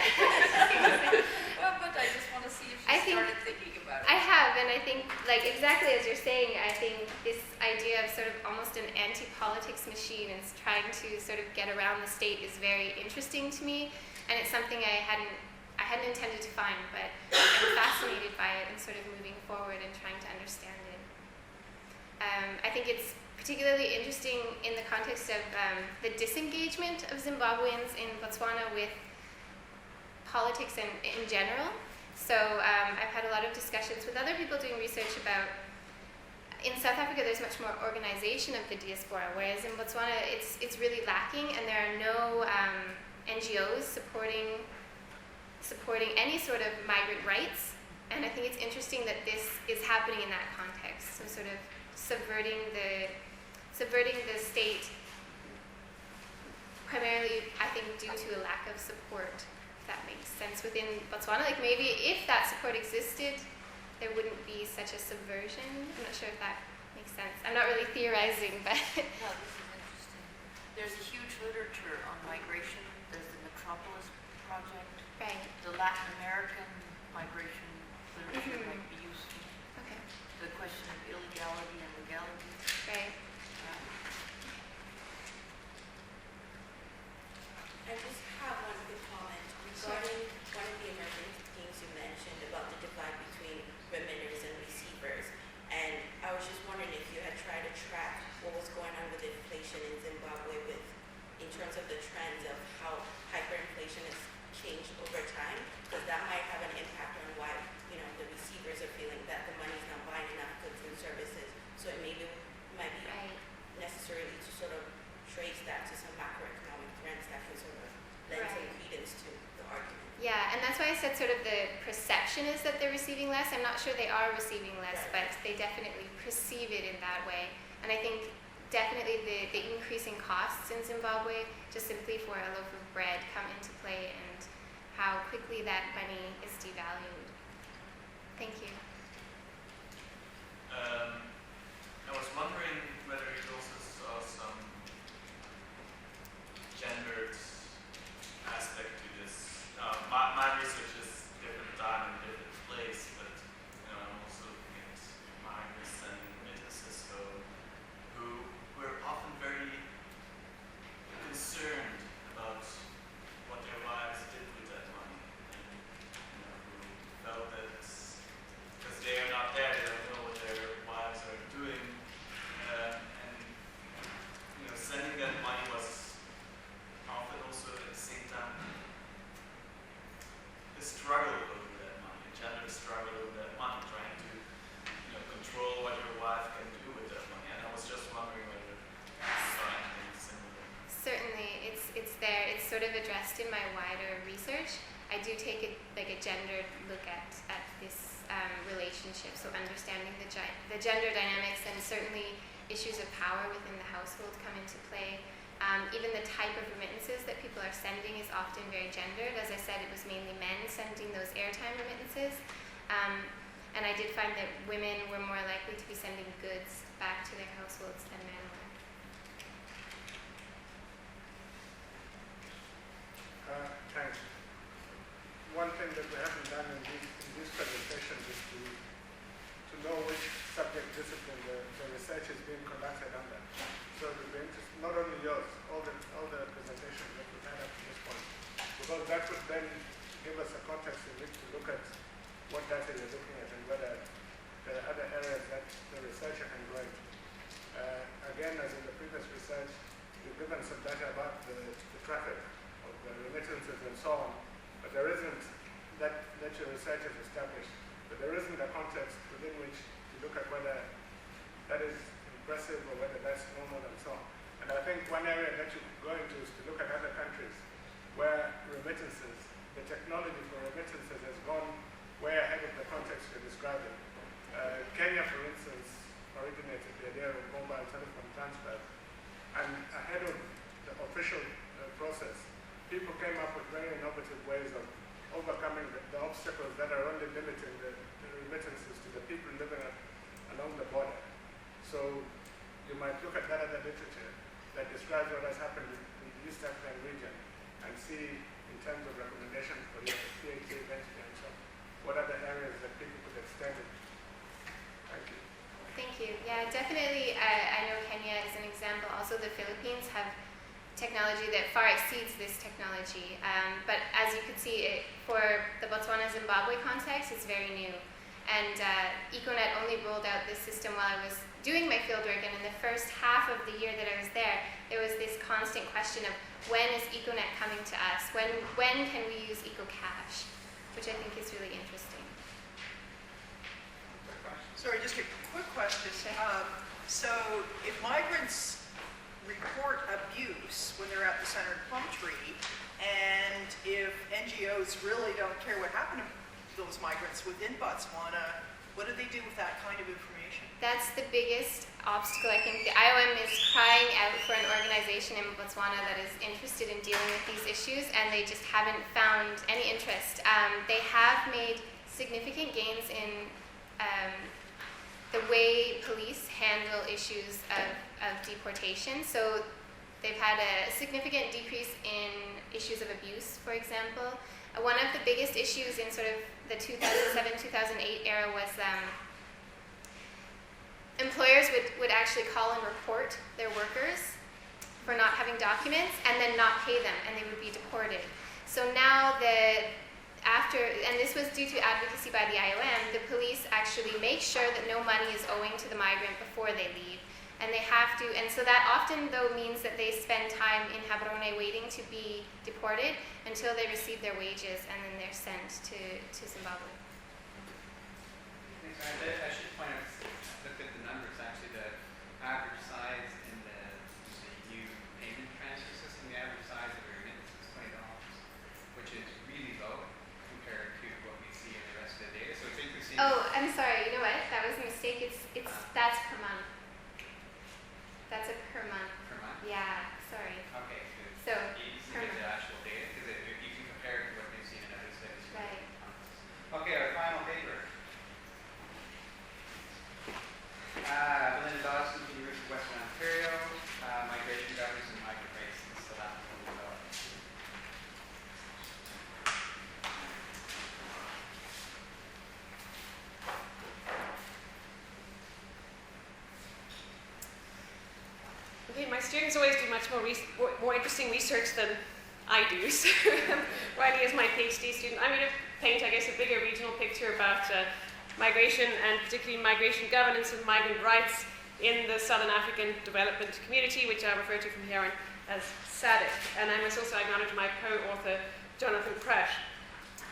Well, but I just want to see if I you think- started thinking about it. I have, and I think, like exactly as you're saying, I think this idea of sort of almost an anti-politics machine and trying to sort of get around the state is very interesting to me, and it's something I hadn't intended to find, but I'm fascinated by it and sort of moving forward and trying to understand it. I think it's particularly interesting in the context of the disengagement of Zimbabweans in Botswana with politics and in general. So I've had a lot of discussions with other people doing research about, in South Africa there's much more organization of the diaspora, whereas in Botswana it's really lacking, and there are no NGOs supporting any sort of migrant rights. And I think it's interesting that this is happening in that context. So sort of subverting the state, primarily I think due to a lack of support, if that makes sense, within Botswana. Like maybe if that support existed, there wouldn't be such a subversion. I'm not sure if that makes sense. I'm not really theorizing, but No, this is interesting. There's a huge literature on migration. There's the Metropolis Project. right. The Latin American migration literature might be useful. Okay. The question of illegality and legality. Right. I just have one quick comment regarding one of the emerging themes you mentioned about the divide between remitters and receivers. And I was just wondering if you had tried to track what was going on with inflation in Zimbabwe in terms of the trends of how hyperinflation has changed over time, because that might have an impact on why, the receivers are feeling that the money's not buying enough goods and services. So it might be Right. necessarily to sort of trace that to some macroeconomic trends that can sort of lend some Right. credence to the argument. Yeah, and that's why I said sort of the perception is that they're receiving less. I'm not sure they are receiving less, Right. but they definitely perceive it in that way. And I think definitely the increasing costs in Zimbabwe, just simply for a loaf of bread, come into play, and how quickly that money is devalued. Thank you. I was wondering whether you also saw some gendered aspect to this. My research is different time and different place, but I'm also looking at migrants and remittances who were often very concerned about what their wives did with that money, and who felt that because they are not there, they don't know what their wives are doing, and sending that money was often also at the same time a struggle over that money, a gender struggle over that money, trying to control what your wife can do with that money. And I was just wondering whether you saw anything similar. Certainly, it's there. It's sort of addressed in my wider research. I do take a gendered look at this relationship, so understanding the gender dynamics, and certainly issues of power within the household come into play. Even the type of remittances that people are sending is often very gendered. As I said, it was mainly men sending those airtime remittances. And I did find that women were more likely to be sending goods back to their households than men were. Thanks. One thing that data you're looking at and whether there are other areas that the researcher can go into. Again, as in the previous research, we've given some data about the traffic of the remittances and so on, but there isn't, that your research has established, but there isn't a context within which to look at whether that is impressive or whether that's normal and so on. And I think one area that you could go into is to look at other countries where remittances, the technology for remittances has gone way ahead of the context you're describing. Kenya, for instance, originated the idea of mobile telephone transfer, and ahead of the official process, people came up with very innovative ways of overcoming the obstacles that are only limiting the remittances to the people living along the border. So you might look at that other literature that describes what has happened in the East African region and see, in terms of recommendations for your PhD eventually and so on, what are the areas that people could extend it. Thank you. Thank you. Yeah, definitely. I know Kenya is an example. Also, the Philippines have technology that far exceeds this technology. But as you could see, for the Botswana-Zimbabwe context, it's very new. And Econet only rolled out this system while I was doing my fieldwork, and in the first half of the year that I was there was this constant question of when is Econet coming to us? When can we use EcoCash? Which I think is really interesting. Sorry, just a quick question. So if migrants report abuse when they're at the center of Plum Tree, and if NGOs really don't care what happened to those migrants within Botswana, what do they do with that kind of information? That's the biggest obstacle. I think the IOM is crying out for an organization in Botswana that is interested in dealing with these issues, and they just haven't found any interest. They have made significant gains in the way police handle issues of deportation. So they've had a significant decrease in issues of abuse, for example. One of the biggest issues in sort of the 2007-2008 era was employers would actually call and report their workers for not having documents and then not pay them, and they would be deported. So now and this was due to advocacy by the IOM, the police actually make sure that no money is owing to the migrant before they leave. And they have to, and so that often though means that they spend time in Gaborone waiting to be deported until they receive their wages, and then they're sent to Zimbabwe. Thanks, Ryan. I should point out, look at the numbers, actually the average size in the new payment transfer system, the average size of a remittance is $20, which is really low compared to what we see in the rest of the data. So it's interesting. Oh, I'm sorry, you know what? That was a mistake. That's per month. That's a per month. Per month? Yeah, sorry. Okay, So, you see per the month. actual data, because you can compare it to what we've seen in other studies. Right. Okay, our final paper. Belinda Dawson, University of Western Ontario, Migration Governance and Migrant Rights in South African Development. Okay, my students always do much more interesting research than I do. So Riley is my PhD student. I'm going to paint, I guess, a bigger regional picture about migration, and particularly migration governance and migrant rights in the Southern African development community, which I refer to from here on as SADC. And I must also acknowledge my co-author, Jonathan Pratt.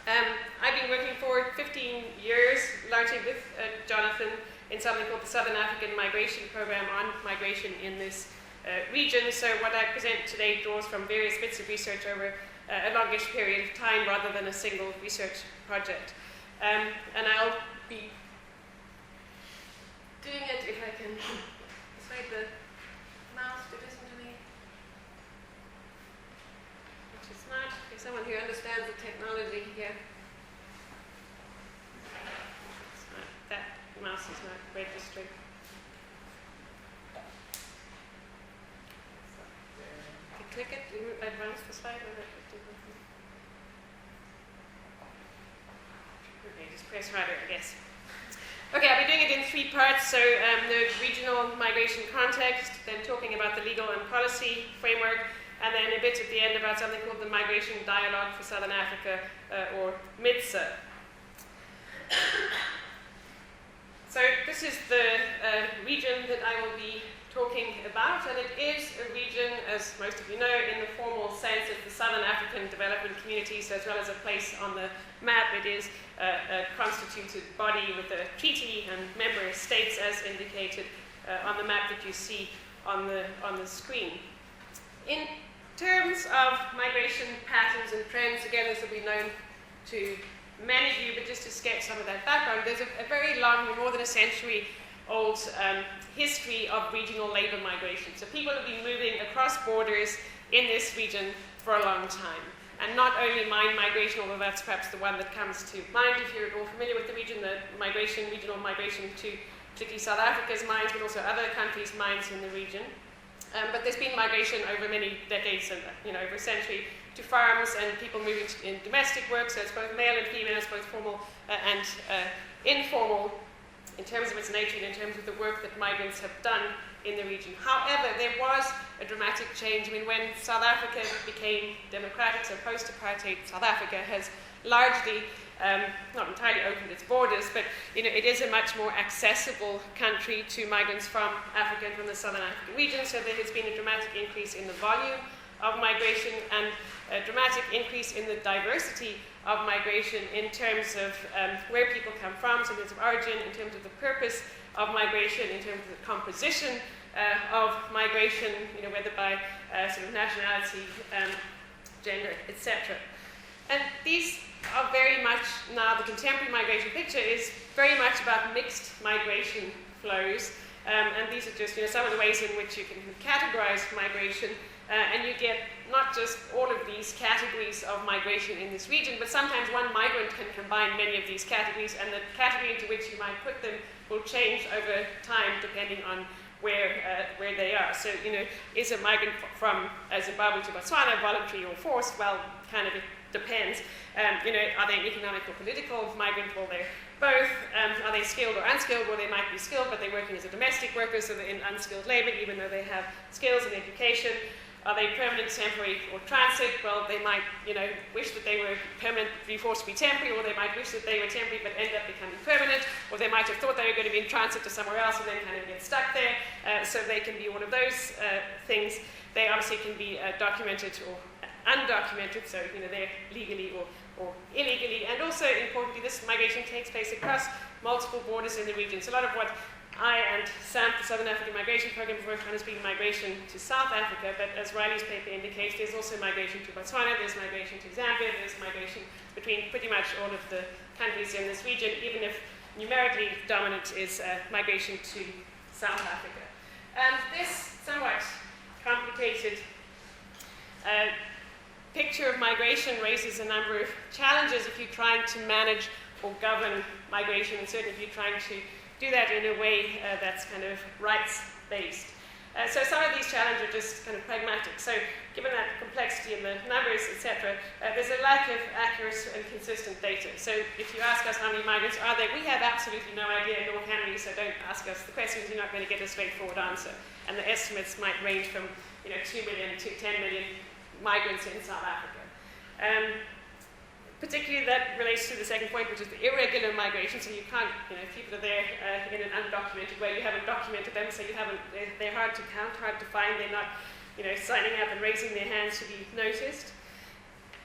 I've been working for 15 years, largely with Jonathan, in something called the Southern African Migration Program on migration in this region. So what I present today draws from various bits of research over a longish period of time rather than a single research project. And I'll be doing it if I can persuade the mouse to listen to me. Which is not, if someone who understands the technology here. It's not, that mouse is not registering. Click it, do you advance the slide or that? Okay, just press right, I guess. Okay, I'll be doing it in 3 parts. So the regional migration context, then talking about the legal and policy framework, and then a bit at the end about something called the Migration Dialogue for Southern Africa, or MIDSA. region that I will be talking about, and it is a region, as most of you know, in the formal sense of the Southern African Development Community, so as well as a place on the map, it is a constituted body with a treaty and member states as indicated on the map that you see on the screen. In terms of migration patterns and trends, again, this will be known to many of you, but just to sketch some of that background, there's a very long, more than a century old history of regional labor migration. So people have been moving across borders in this region for a long time. And not only mine migration, although that's perhaps the one that comes to mind if you're all familiar with the region, the regional migration to particularly South Africa's mines, but also other countries' mines in the region. But there's been migration over many decades, and over a century, to farms and people moving in domestic work, so it's both male and female, it's both formal and informal in terms of its nature and in terms of the work that migrants have done in the region. However, there was a dramatic change. I mean, when South Africa became democratic, so post-apartheid South Africa has largely, not entirely opened its borders, but it is a much more accessible country to migrants from Africa and from the Southern African region, so there has been a dramatic increase in the volume of migration and a dramatic increase in the diversity of migration in terms of where people come from, so in terms of origin, in terms of the purpose of migration, in terms of the composition of migration, whether by sort of nationality, gender, etc. And these are very much, now the contemporary migration picture is very much about mixed migration flows, and these are just some of the ways in which you can categorize migration. And you get not just all of these categories of migration in this region, but sometimes one migrant can combine many of these categories, and the category into which you might put them will change over time depending on where they are. So, is a migrant from Zimbabwe to Botswana voluntary or forced? Well, kind of it depends. Are they an economic or political migrant? Well, they're both. Are they skilled or unskilled? Well, they might be skilled, but they're working as a domestic worker, so they're in unskilled labor, even though they have skills and education. Are they permanent, temporary, or transit? Well, they might, wish that they were permanent, be forced to be temporary, or they might wish that they were temporary but end up becoming permanent, or they might have thought they were going to be in transit to somewhere else and then kind of get stuck there. So they can be one of those things. They obviously can be documented or undocumented, so they're legally or illegally. And also, importantly, this migration takes place across multiple borders in the region. So a lot of what I and SAMP, the Southern African Migration Program, have worked on has been migration to South Africa, but as Riley's paper indicates, there's also migration to Botswana, there's migration to Zambia, there's migration between pretty much all of the countries in this region, even if numerically dominant is migration to South Africa. This somewhat complicated picture of migration raises a number of challenges if you're trying to manage or govern migration, and certainly if you're trying to do that in a way that's kind of rights-based. So some of these challenges are just kind of pragmatic. So given that complexity in the numbers, etc., there's a lack of accurate and consistent data. So if you ask us how many migrants are there, we have absolutely no idea, nor can we, so don't ask us the questions, you're not going to get a straightforward answer. And the estimates might range from 2 million to 10 million migrants in South Africa. Particularly that relates to the second point, which is the irregular migration. So you can't, people are there in an undocumented way. You haven't documented them, so they're hard to count, hard to find. They're not, signing up and raising their hands to be noticed.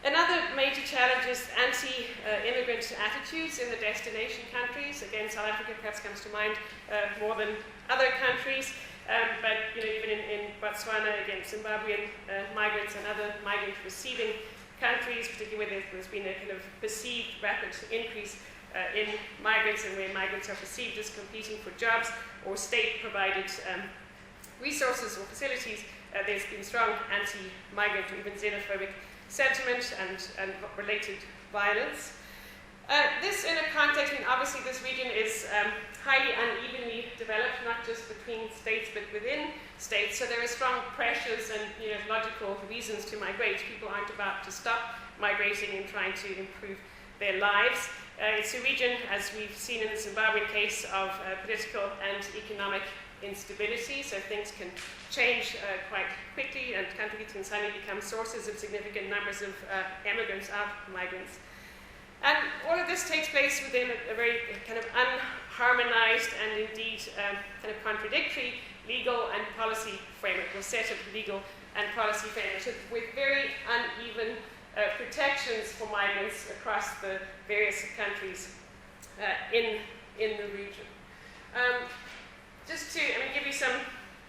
Another major challenge is anti-immigrant attitudes in the destination countries. Again, South Africa perhaps comes to mind more than other countries. But even in Botswana, again, Zimbabwean migrants and other migrant receiving countries, particularly where there's been a kind of perceived rapid increase in migrants and where migrants are perceived as competing for jobs or state-provided resources or facilities, there's been strong anti-migrant or even xenophobic sentiment and related violence. This in a context, obviously this region is highly unevenly developed, not just between states but within states, so there are strong pressures and logical reasons to migrate. People aren't about to stop migrating and trying to improve their lives. It's a region, as we've seen in the Zimbabwean case, of political and economic instability, so things can change quite quickly and countries can suddenly become sources of significant numbers of migrants. And all of this takes place within a very kind of harmonized and indeed kind of contradictory legal and policy framework, or set of legal and policy frameworks with very uneven protections for migrants across the various countries in the region. Just to give you some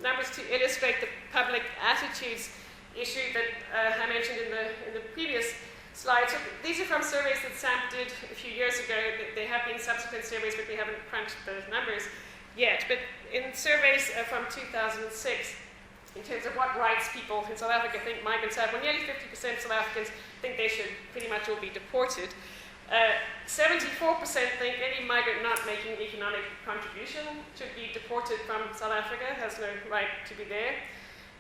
numbers to illustrate the public attitudes issue that I mentioned in the previous slide. So these are from surveys that SAMP did a few years ago. There have been subsequent surveys, but we haven't crunched the numbers yet. But in surveys from 2006, in terms of what rights people in South Africa think migrants have, well, nearly 50% of South Africans think they should pretty much all be deported. 74% think any migrant not making economic contribution should be deported from South Africa, has no right to be there.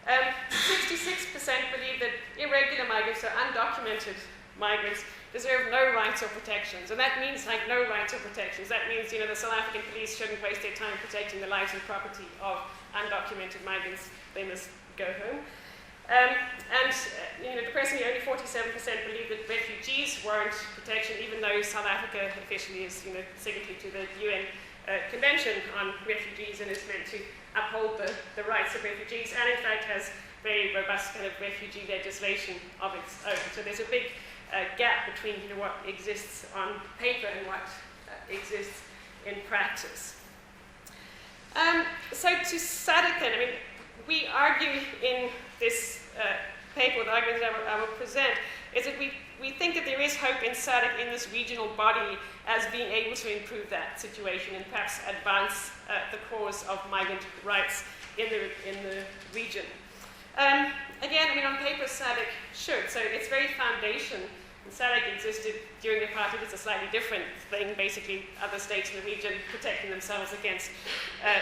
66% believe that irregular migrants or undocumented migrants deserve no rights or protections. And that means no rights or protections. That means, the South African police shouldn't waste their time protecting the lives and property of undocumented migrants. They must go home. Depressingly, only 47% believe that refugees warrant protection, even though South Africa officially is, signatory to the UN Convention on Refugees and is meant to uphold the rights of refugees, and in fact has very robust kind of refugee legislation of its own. So there's a big gap between what exists on paper and what exists in practice. So to SADC then, we argue in this paper, the argument that I will present, is that we think that there is hope in SADC in this regional body as being able to improve that situation and perhaps advance the cause of migrant rights in the region. Again, on paper SADC should, so its very foundation, and SADC existed during apartheid. It's a slightly different thing, basically other states in the region protecting themselves against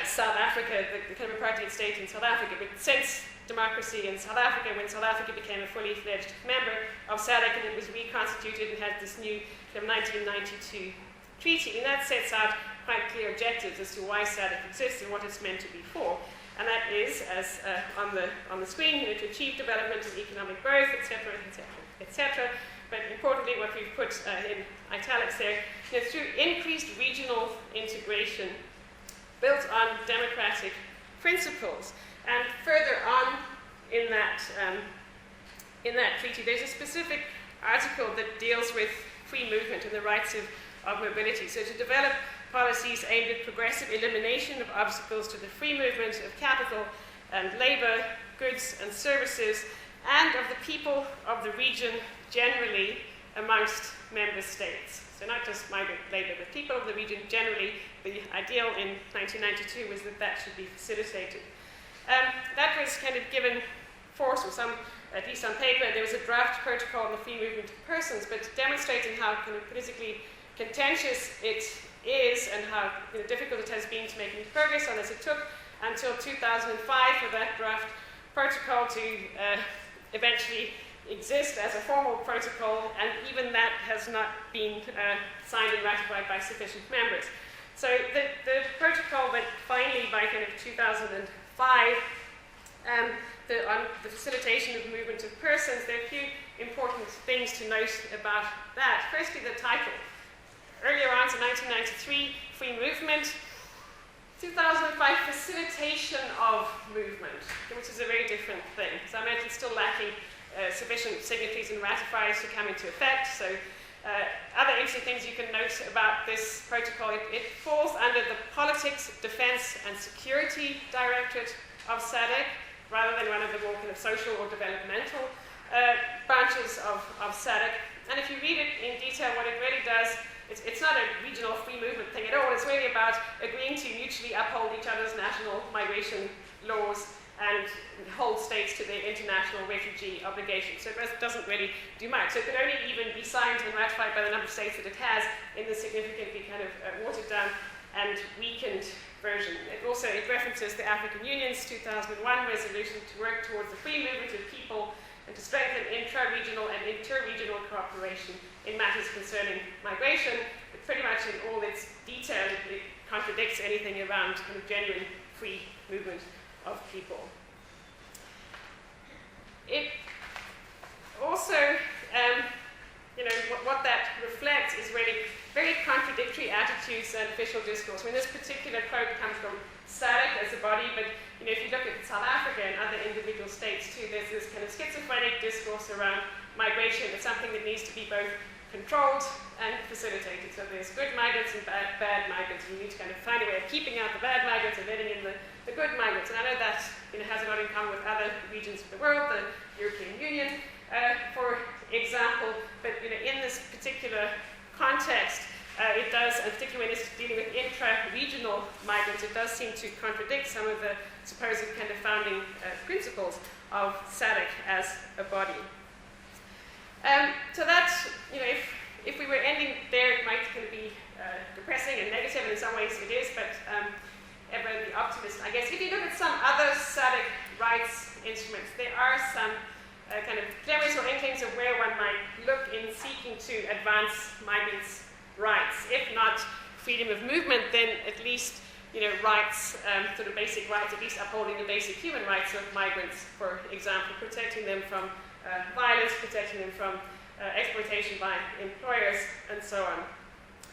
South Africa, the kind of apartheid state in South Africa. But since democracy in South Africa, when South Africa became a fully fledged member of SADC and it was reconstituted and had this new 1992 treaty, and that sets out quite clear objectives as to why SADC exists and what it's meant to be for. And that is, as on the screen, to achieve development and economic growth, etc., etc., etc. But importantly, what we've put in italics there, through increased regional integration built on democratic principles. And further on in that treaty, there's a specific article that deals with free movement and the rights of mobility. So to develop policies aimed at progressive elimination of obstacles to the free movement of capital and labor, goods and services, and of the people of the region generally amongst member states. So not just migrant labor, but people of the region generally. The ideal in 1992 was that should be facilitated. That was kind of given force, or some, at least on paper. There was a draft protocol on the free movement of persons, but demonstrating how kind of politically contentious it is and how difficult it has been to make any progress on this. It took until 2005 for that draft protocol to eventually exist as a formal protocol, and even that has not been signed and ratified by sufficient members. So the protocol that finally, by kind of 2005, on the facilitation of movement of persons, there are a few important things to note about that. Firstly, the title. Earlier on, so 1993, free movement. 2005, facilitation of movement, which is a very different thing. So I mentioned still lacking sufficient signatories and ratifiers to come into effect. So other interesting things you can note about this protocol, it falls under the Politics, Defense and Security Directorate of SADC, rather than one of the more kind of social or developmental branches of SADC. And if you read it in detail, what it really does, it's not a regional free movement thing at all. It's really about agreeing to mutually uphold each other's national migration laws and hold states to their international refugee obligations. So it doesn't really do much. So it can only even be signed and ratified by the number of states that it has in the significantly kind of watered down and weakened version. It references the African Union's 2001 resolution to work towards the free movement of people and to strengthen intra-regional and inter-regional cooperation in matters concerning migration. But pretty much in all its detail, it contradicts anything around kind of genuine free movement of people. It also, what that reflects is really very contradictory attitudes and official discourse. I mean, this particular quote comes from SADC as a body, but if you look at South Africa and other individual states too, there's this kind of schizophrenic discourse around migration. It's something that needs to be both controlled and facilitated. So there's good migrants and bad migrants. You need to kind of find a way of keeping out the bad migrants and letting in the good migrants. And I know that has a lot in common with other regions of the world, the European Union, for example. But in this particular context, it does, and particularly when it's dealing with intra-regional migrants, it does seem to contradict some of the supposed kind of founding principles of SADC as a body. So that, if we were ending there, it might kind of be depressing and negative, and in some ways it is, but ever the optimist, I guess. If you look at some other SADC rights instruments, there are some kind of glimmers or inklings of where one might look in seeking to advance migrants' rights. If not freedom of movement, then at least rights, sort of basic rights, at least upholding the basic human rights of migrants, for example, protecting them from violence, protecting them from exploitation by employers, and so on.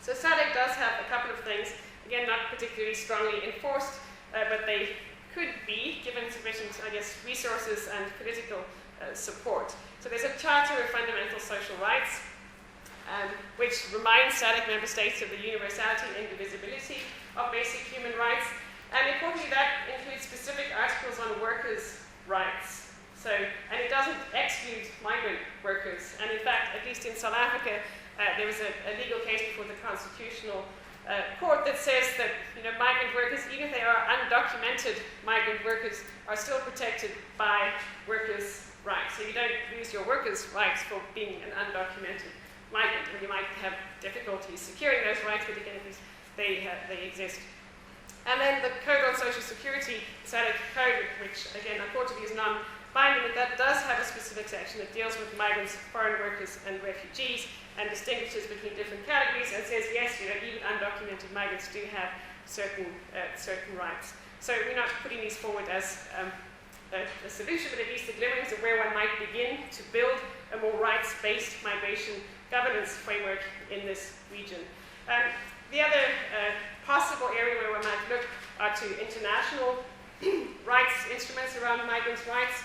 So SADC does have a couple of things, again, not particularly strongly enforced, but they could be given sufficient, I guess, resources and political support. So there's a Charter of Fundamental Social Rights, which reminds SADC member states of the universality and indivisibility of basic human rights. And importantly, that includes specific articles on workers' rights. So, and it doesn't exclude migrant workers. And in fact, at least in South Africa, there was a legal case before the Constitutional Court that says that migrant workers, even if they are undocumented migrant workers, are still protected by workers' rights. So you don't lose your workers' rights for being an undocumented migrant, and you might have difficulties securing those rights, but again, they exist. And then the Code on Social Security, SADC Code, which again, unfortunately, is non-binding, but that does have a specific section that deals with migrants, foreign workers, and refugees, and distinguishes between different categories, and says yes, even undocumented migrants do have certain rights. So we're not putting these forward as a solution, but at least the glimmerings of where one might begin to build a more rights-based migration governance framework in this region. The other possible area where one might look are to international rights instruments around migrants' rights.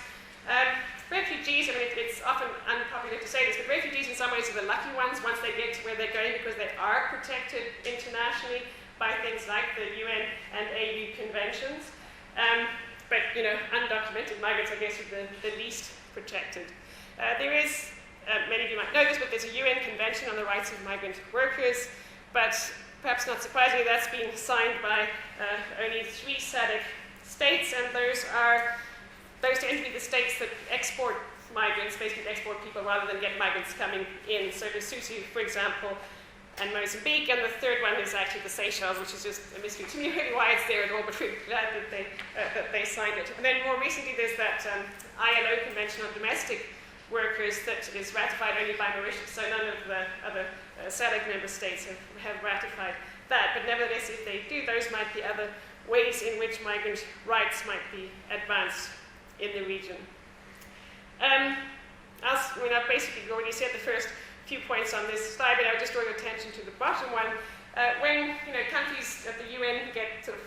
Refugees, it's often unpopular to say this, but refugees in some ways are the lucky ones once they get to where they're going, because they are protected internationally by things like the UN and AU conventions. But undocumented migrants, I guess, are the least protected. There is, many of you might know this, but there's a UN Convention on the Rights of Migrant Workers, but perhaps not surprisingly, that's being signed by only 3 SADC states, and those tend to be the states that export migrants, basically export people rather than get migrants coming in. So Lesotho, for example, and Mozambique, and the third one is actually the Seychelles, which is just a mystery to me really why it's there at all, but we're glad that they signed it. And then more recently there's that ILO Convention on Domestic Workers that is ratified only by Mauritius, so none of the other SADC member states have ratified that. But nevertheless, if they do, those might be other ways in which migrant rights might be advanced in the region. I've basically already said the first few points on this slide, but I'll just draw your attention to the bottom one. When countries at the UN get sort of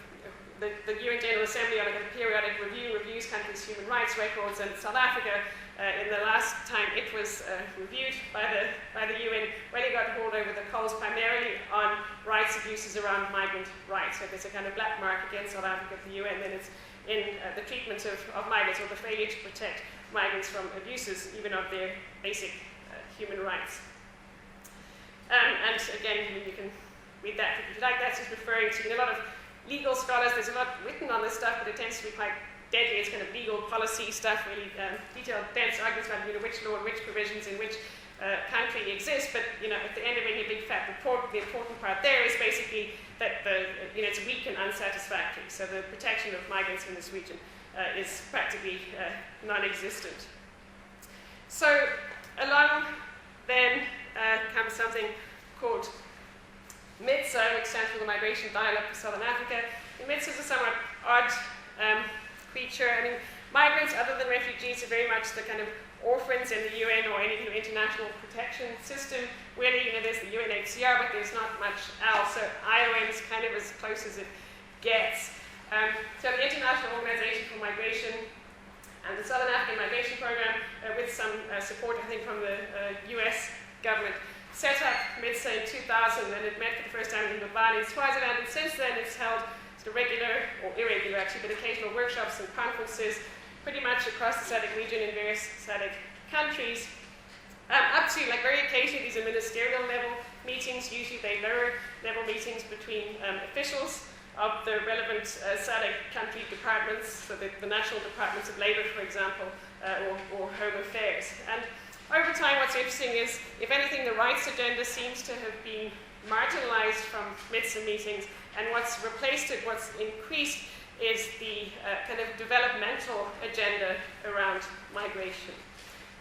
the UN General Assembly on a periodic reviews countries' human rights records, and South Africa, in the last time it was reviewed by the UN, really got hauled over the coals primarily on rights abuses around migrant rights. So there's a kind of black mark against South Africa at the UN, then it's in the treatment of migrants, or the failure to protect migrants from abuses, even of their basic human rights. And again, you can read that if you like. That's just referring to a lot of legal scholars. There's a lot written on this stuff, but it tends to be quite deadly. It's kind of legal policy stuff, really detailed, dense arguments about which law and which provisions in which country exist. But at the end of any big fat report, the important part there is basically that it's weak and unsatisfactory. So the protection of migrants in this region is practically non-existent. So along then comes something called MITSA, which stands for the Migration Dialogue for Southern Africa. And MITSA is a somewhat odd creature. Migrants, other than refugees, are very much the kind of orphans in the UN or any kind of international protection system. Really, there's the UNHCR, but there's not much else. So IOM is kind of as close as it gets. So the International Organization for Migration and the Southern African Migration Program, with some support, I think, from the US government, set up MITSA in 2000, and it met for the first time in Mbabane, Swaziland, and since then it's held sort of regular, or irregular actually, but occasional workshops and conferences pretty much across the SADC region in various SADC countries. Up to, like, very occasionally, these are ministerial level meetings. Usually they lower level meetings between officials of the relevant SADC country departments, so the national departments of labour, for example, or home affairs. And over time, what's interesting is, if anything, the rights agenda seems to have been marginalised from MITSA meetings, and what's replaced it, what's increased, is the kind of developmental agenda around migration.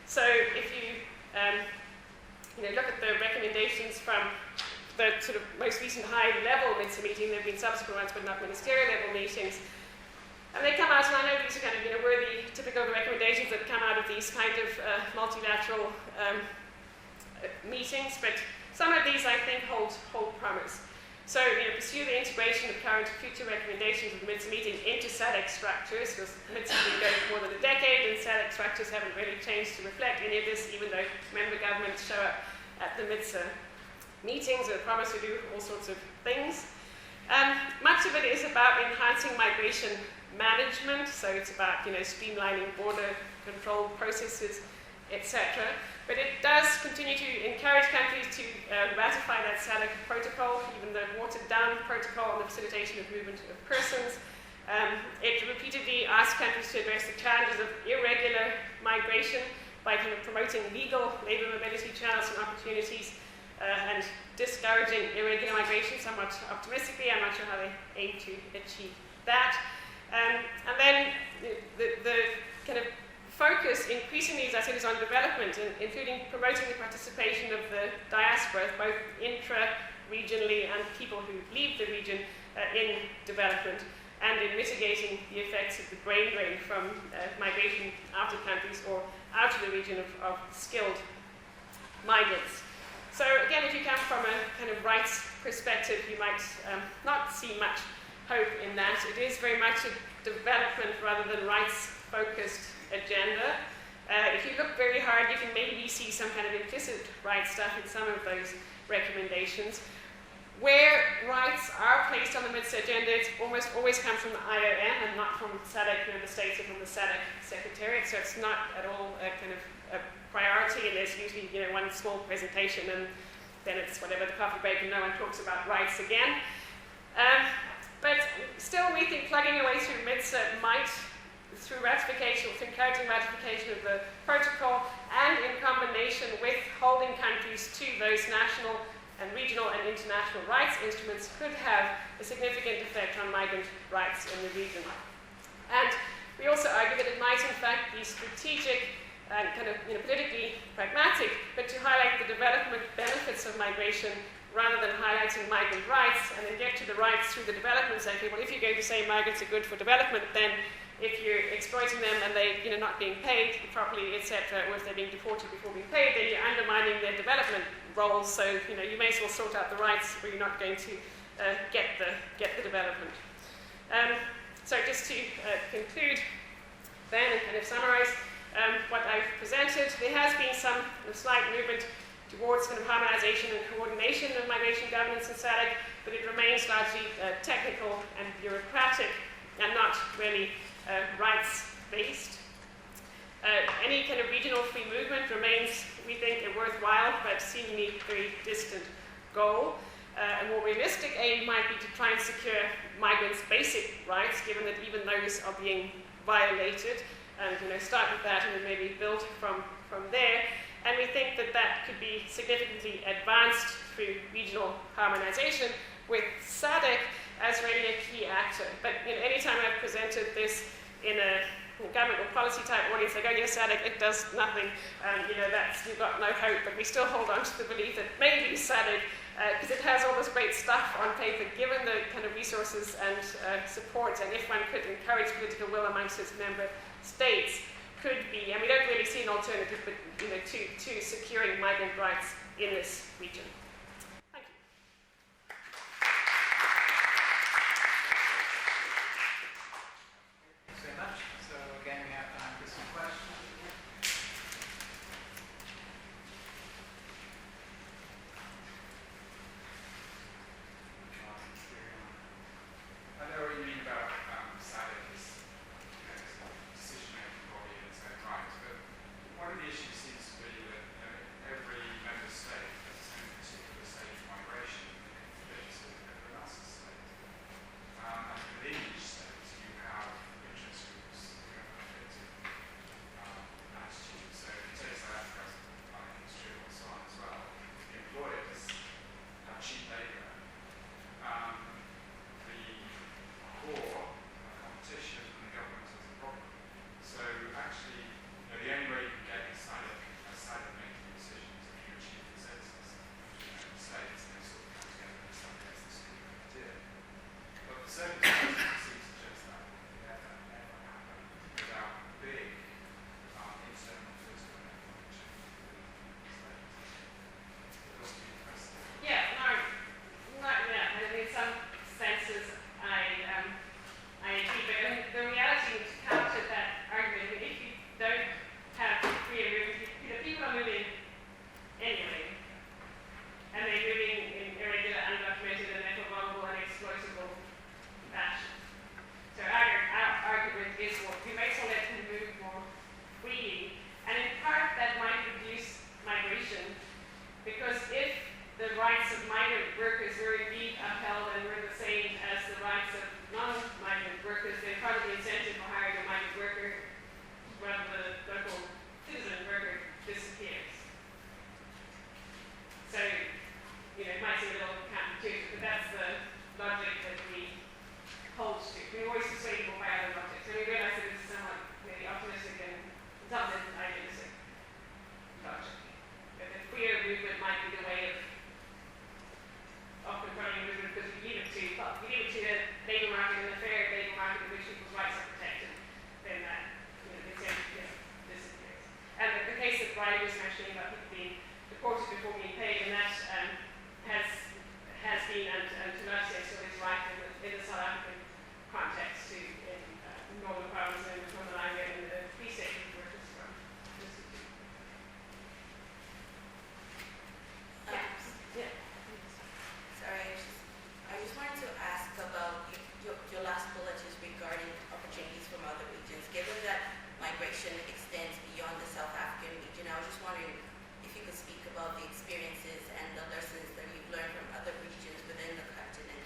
So if you look at the recommendations from the sort of most recent high-level MITSA meeting, there have been subsequent ones, but not ministerial-level meetings. And they come out, and I know these are kind of worthy, typical of the recommendations that come out of these kind of multilateral meetings, but some of these, I think, hold promise. So, pursue the integration of current and future recommendations of the MITSA meeting into SADC structures, because MITSA has been going for more than a decade, and SADC structures haven't really changed to reflect any of this, even though member governments show up at the MITSA meetings or promise to do all sorts of things. Much of it is about enhancing migration management, so it's about streamlining border control processes, etc. But it does continue to encourage countries to ratify that SADC protocol, even the watered-down protocol on the facilitation of movement of persons. It repeatedly asks countries to address the challenges of irregular migration by kind of promoting legal labour mobility channels and opportunities, and discouraging irregular migration somewhat optimistically. I'm not sure how they aim to achieve that. And then the kind of focus increasingly, as I said, is on development, including promoting the participation of the diaspora, both intra-regionally and people who leave the region in development, and in mitigating the effects of the brain drain from migration out of countries or out of the region of skilled migrants. So again, if you come from a kind of rights perspective, you might not see much hope in that. It is very much a development rather than rights-focused agenda. If you look very hard, you can maybe see some kind of implicit rights stuff in some of those recommendations. Where rights are placed on the MITSA agenda, it's almost always come from the IOM and not from SADC member states or from the SADC Secretariat, so it's not at all a kind of a priority, and there's usually one small presentation, and then it's whatever, the coffee break, and no one talks about rights again. But still, we think plugging away through MITSA might, through ratification, through encouraging ratification of the protocol, and in combination with holding countries to those national and regional and international rights instruments, could have a significant effect on migrant rights in the region. And we also argue that it might, in fact, be strategic and kind of politically pragmatic, but to highlight the development benefits of migration rather than highlighting migrant rights, and then get to the rights through the development sector. Well, if you're going to say migrants are good for development, then if you're exploiting them and they not being paid properly, etc., or if they're being deported before being paid, then you're undermining their development roles. So you may as well sort out the rights, or you're not going to get the development. So just to conclude then and kind of summarize what I've presented, there has been some slight movement towards kind of harmonization and coordination of migration governance in SADC, but it remains largely technical and bureaucratic and not really rights-based. Any kind of regional free movement remains, we think, a worthwhile but seemingly very distant goal. A more realistic aim might be to try and secure migrants' basic rights, given that even those are being violated, and start with that and then maybe build from there. And we think that that could be significantly advanced through regional harmonization, with SADC as really a key actor. But anytime I've presented this in a government or policy type audience, they go, yes, SADC, it does nothing, you've got no hope. But we still hold on to the belief that maybe SADC, because it has all this great stuff on paper, given the kind of resources and support, and if one could encourage political will amongst its member states, could be, and we don't really see an alternative, but to securing migrant rights in this region. Thank you. Thanks very much. So again, we have time for some questions. I know what you mean about SADC as a decision-making body in its own right, but one of the issues seems to be that every member state has its own particular stage of migration that fits with everyone else's state. And within each state, you have interest groups who have conflicting attitudes. So if you take South Africa, I think it's true, and so on as well, the employers have cheap labour. The core competition and the government is a problem. So actually, the only way you can get outside of making decisions if you achieve consensus between the states, and they sort of come together and decide that's the stupid idea. But the circumstances seem to suggest that would never happen without big internal political and economic change within the states. It must be impressive. Yeah, yeah. And in some senses, I agree, but the reality to counter that argument, if you don't have free movement, people are moving anyway, and they're moving in irregular, undocumented, and therefore vulnerable and exploitable fashion. So our argument is, well, we may as well let them move more freely, and in part that might reduce migration, because if the rights of migrant workers were indeed upheld and were the same as the rights of non-migrant workers, then part of the incentive for hiring a migrant worker, rather than a local citizen worker, disappears. So, it might seem a little counterintuitive, but that's the logic that we hold to. We're always persuadable by other logics. And we realize that it's somewhat maybe optimistic and in some sense idealistic logic. That the queer movement might be the way of confronting movement, because we leave it to the labour market and the fair labour market in which people's rights are protected, then that disappears. And the case that Riley was mentioning about people being deported before being paid, and that has been and to a large extent still is right in the South African context too, in Northern Province and Northern Ireland and the Free State workers from Institute. Yeah. Sorry, I just wanted to ask about your last bullet is regarding opportunities from other regions. Given that migration extends beyond the South African region, I was just wondering if you could speak about the experiences and the lessons that you've learned from other regions within the continent,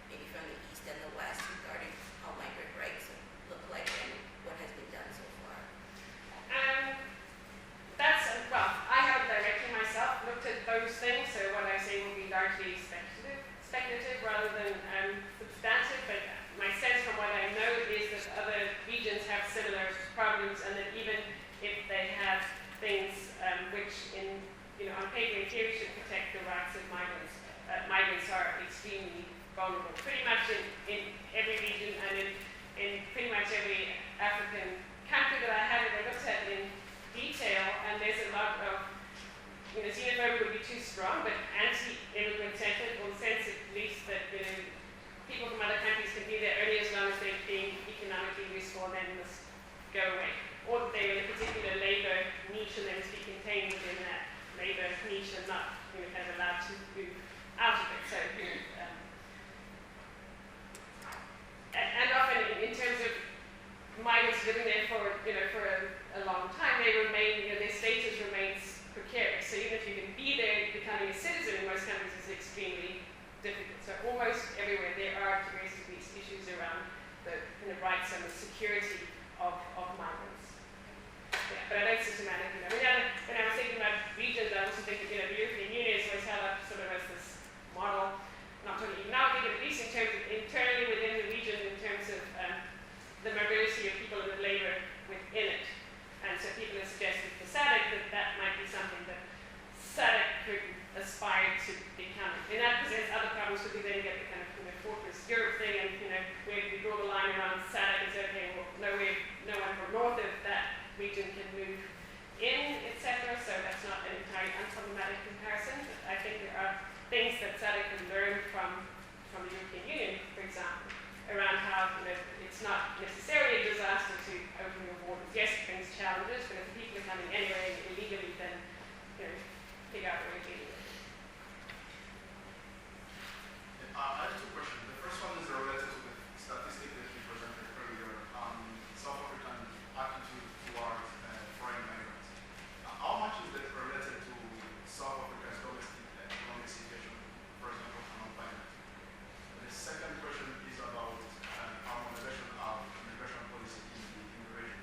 maybe from the East and the West, regarding how migrant rights look like and what has been done so far. I haven't directly myself looked at those things, so what I say will be largely speculative rather than substantive, but my sense from what I know is that other regions have similar problems, and that even if they have things which on paper in theory should protect the rights of migrants, migrants are extremely vulnerable. Pretty much in every region and in pretty much every African country that I looked at in detail, and there's a lot of xenophobia would be too strong, but anti-immigrant sentiment, or the sense at least that people from other countries can be there only as long as they're being economically useful and then must go away. Or that they're in a particular labour niche and they must be contained within that labour niche and not kind of allowed to move out of it. So, and often in terms of migrants living there for a long time, they remain, their status remains precarious. So even if you can be there, becoming a citizen in most countries is extremely it's not necessarily a disaster to open your borders. Yes, it brings challenges, but if the people are coming anyway illegally, then figure out a way to deal with it. I have two questions. The first one is related to the statistic that you presented earlier on South African attitude towards foreign migrants. How much is that related to South Africa's domestic economic situation, for example, unemployment? The second question is about harmonization of immigration policy in the region.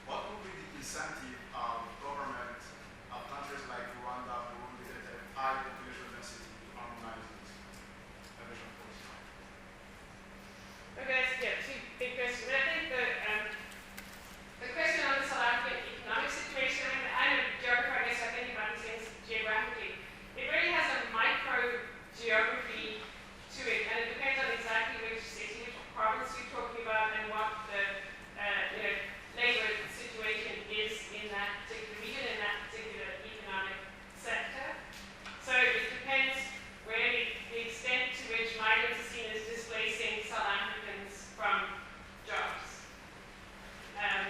What would be the incentive of government of countries like Rwanda, Burundi, that have high population density to harmonize its immigration policy? Okay, two big questions. I think the question on the South African economic situation, I'm a geographer, I guess I think about these things geographically. It really has a micro geography to it, and it depends on exactly which city, which province you're talking about, and what the labor situation is in that particular region, in that particular economic sector. So it depends really the extent to which migrants are seen as displacing South Africans from jobs. And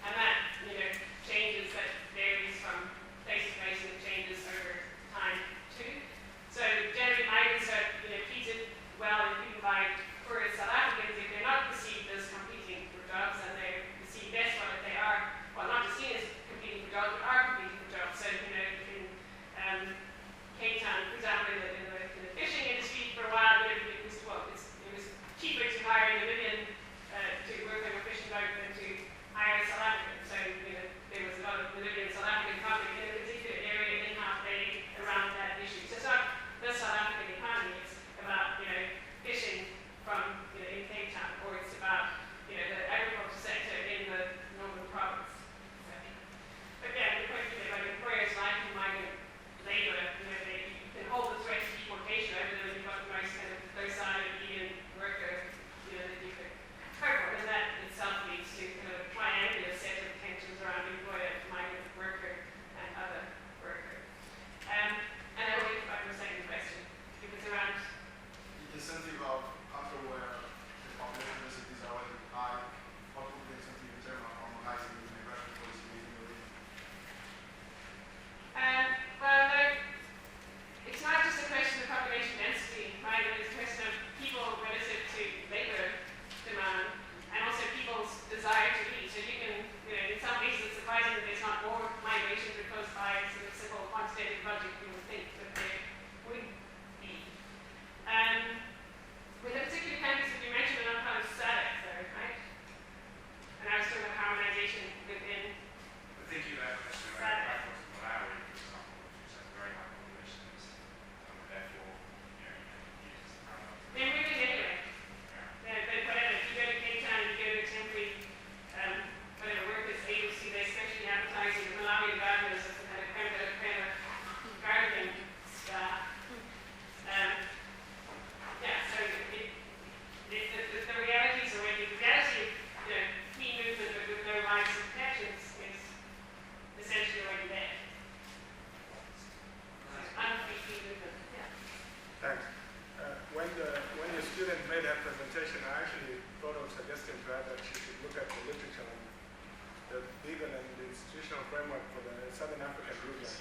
that, changes, that varies from place to place, and it changes over time too. So generally migrants are, treated well and even by poor South Africans if they're not perceived as competing for jobs, and they're perceived best well if they are, well, not just seen as competing for jobs, but are competing for jobs. So, in Cape Town, for example, in the fishing industry for a while, it was cheaper to hire a Namibian to work on a fishing boat than to hire a South African. So, there was a lot of Namibian South African conflict in a particular area in Half Bay around that issue. So it's not the South African economy, it's about, fishing from, in Cape Town, or it's about, the agriculture sector in the northern province. So, again, the question about employers liking migrant labor, they can hold the threat of deportation over them, and you've got the most kind of docile, obedient worker, that you could cope with, and that itself leads to kind of a triangular set of tensions around employer, migrant worker, and other worker. And I will get back to the second question. It was around The incentive of country where the population density is already high, what would be the incentive in terms of harmonizing the immigration policy within the region? well, no, it's not just a question of population density, right? It's a question of people relative to labor demand, and also people's desire to leave. So you can, in some cases it's surprising that there's not more migration, because by sort of simple quantitative logic you would think that there would be. With the particular countries that you mentioned, are not kind of SADC though, right? And I was talking about harmonization within I think you had a question around backwards in Malawi, for example, which has very high population density, and therefore, you can use this parallel. they're moving anyway. Yeah. But whatever, if you go to Cape Town, you go to temporary, whatever, workers agency, they're especially advertising the Malawian gardeners as the kind of gardening staff. So the realities already, the reality of, free movement but with no rights and protections is essentially already there. Unfree free movement. Yeah. Thanks. When your student made her presentation, I actually thought of suggesting to her that she should look at the literature on the legal and the institutional framework for the Southern African region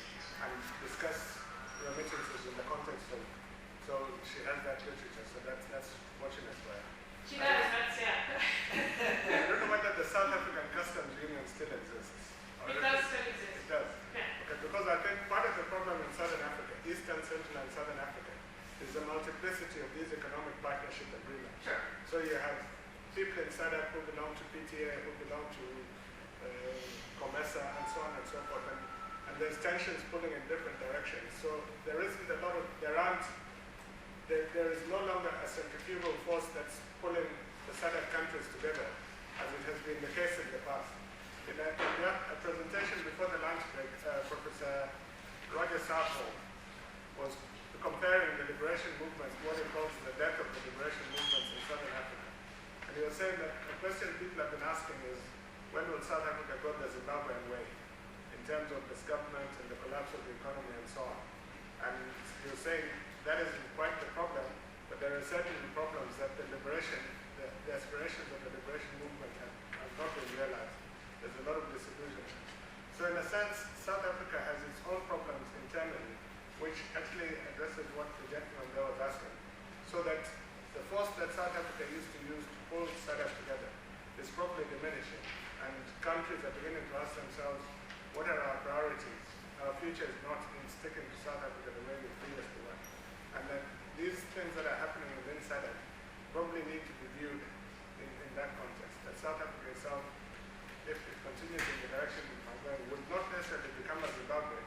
and discuss remittances in the context of. So she has that literature, so that's fortunate for her. She does, yeah. I don't know whether the South African Customs Union still exists. It does still exist. It does. Yeah. Okay, because I think part of the problem in Southern Africa, Eastern, Central, and Southern Africa, is the multiplicity of these economic partnership agreements. Sure. So you have people in SADC who belong to PTA, who belong to COMESA, and so on and so forth, and there's tensions pulling in different directions. So there isn't a lot of, there is no longer a centrifugal force that's pulling the SADC countries together, as it has been the case in the past. In a presentation before the lunch break, Professor Roger Southall was comparing the liberation movements, what he calls the death of the liberation movements in Southern Africa. And he was saying that the question people have been asking is, when will South Africa go the Zimbabwean way in terms of misgovernment and the collapse of the economy and so on? And he was saying that isn't quite the problem, but there are certainly problems that the aspirations of the liberation movement inclusion. So in a sense, South Africa has its own problems internally, which actually addresses what the gentleman there was asking. So that the force that South Africa used to use to pull SADC together is probably diminishing. And countries are beginning to ask themselves, what are our priorities? Our future is not in sticking to South Africa the way we previously were. And that these things that are happening within SADC probably need to be viewed in that context. That South Africa itself, if it continues in the direction it might go, would not necessarily become a Zimbabwe,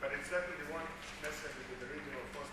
but it certainly won't necessarily be the regional force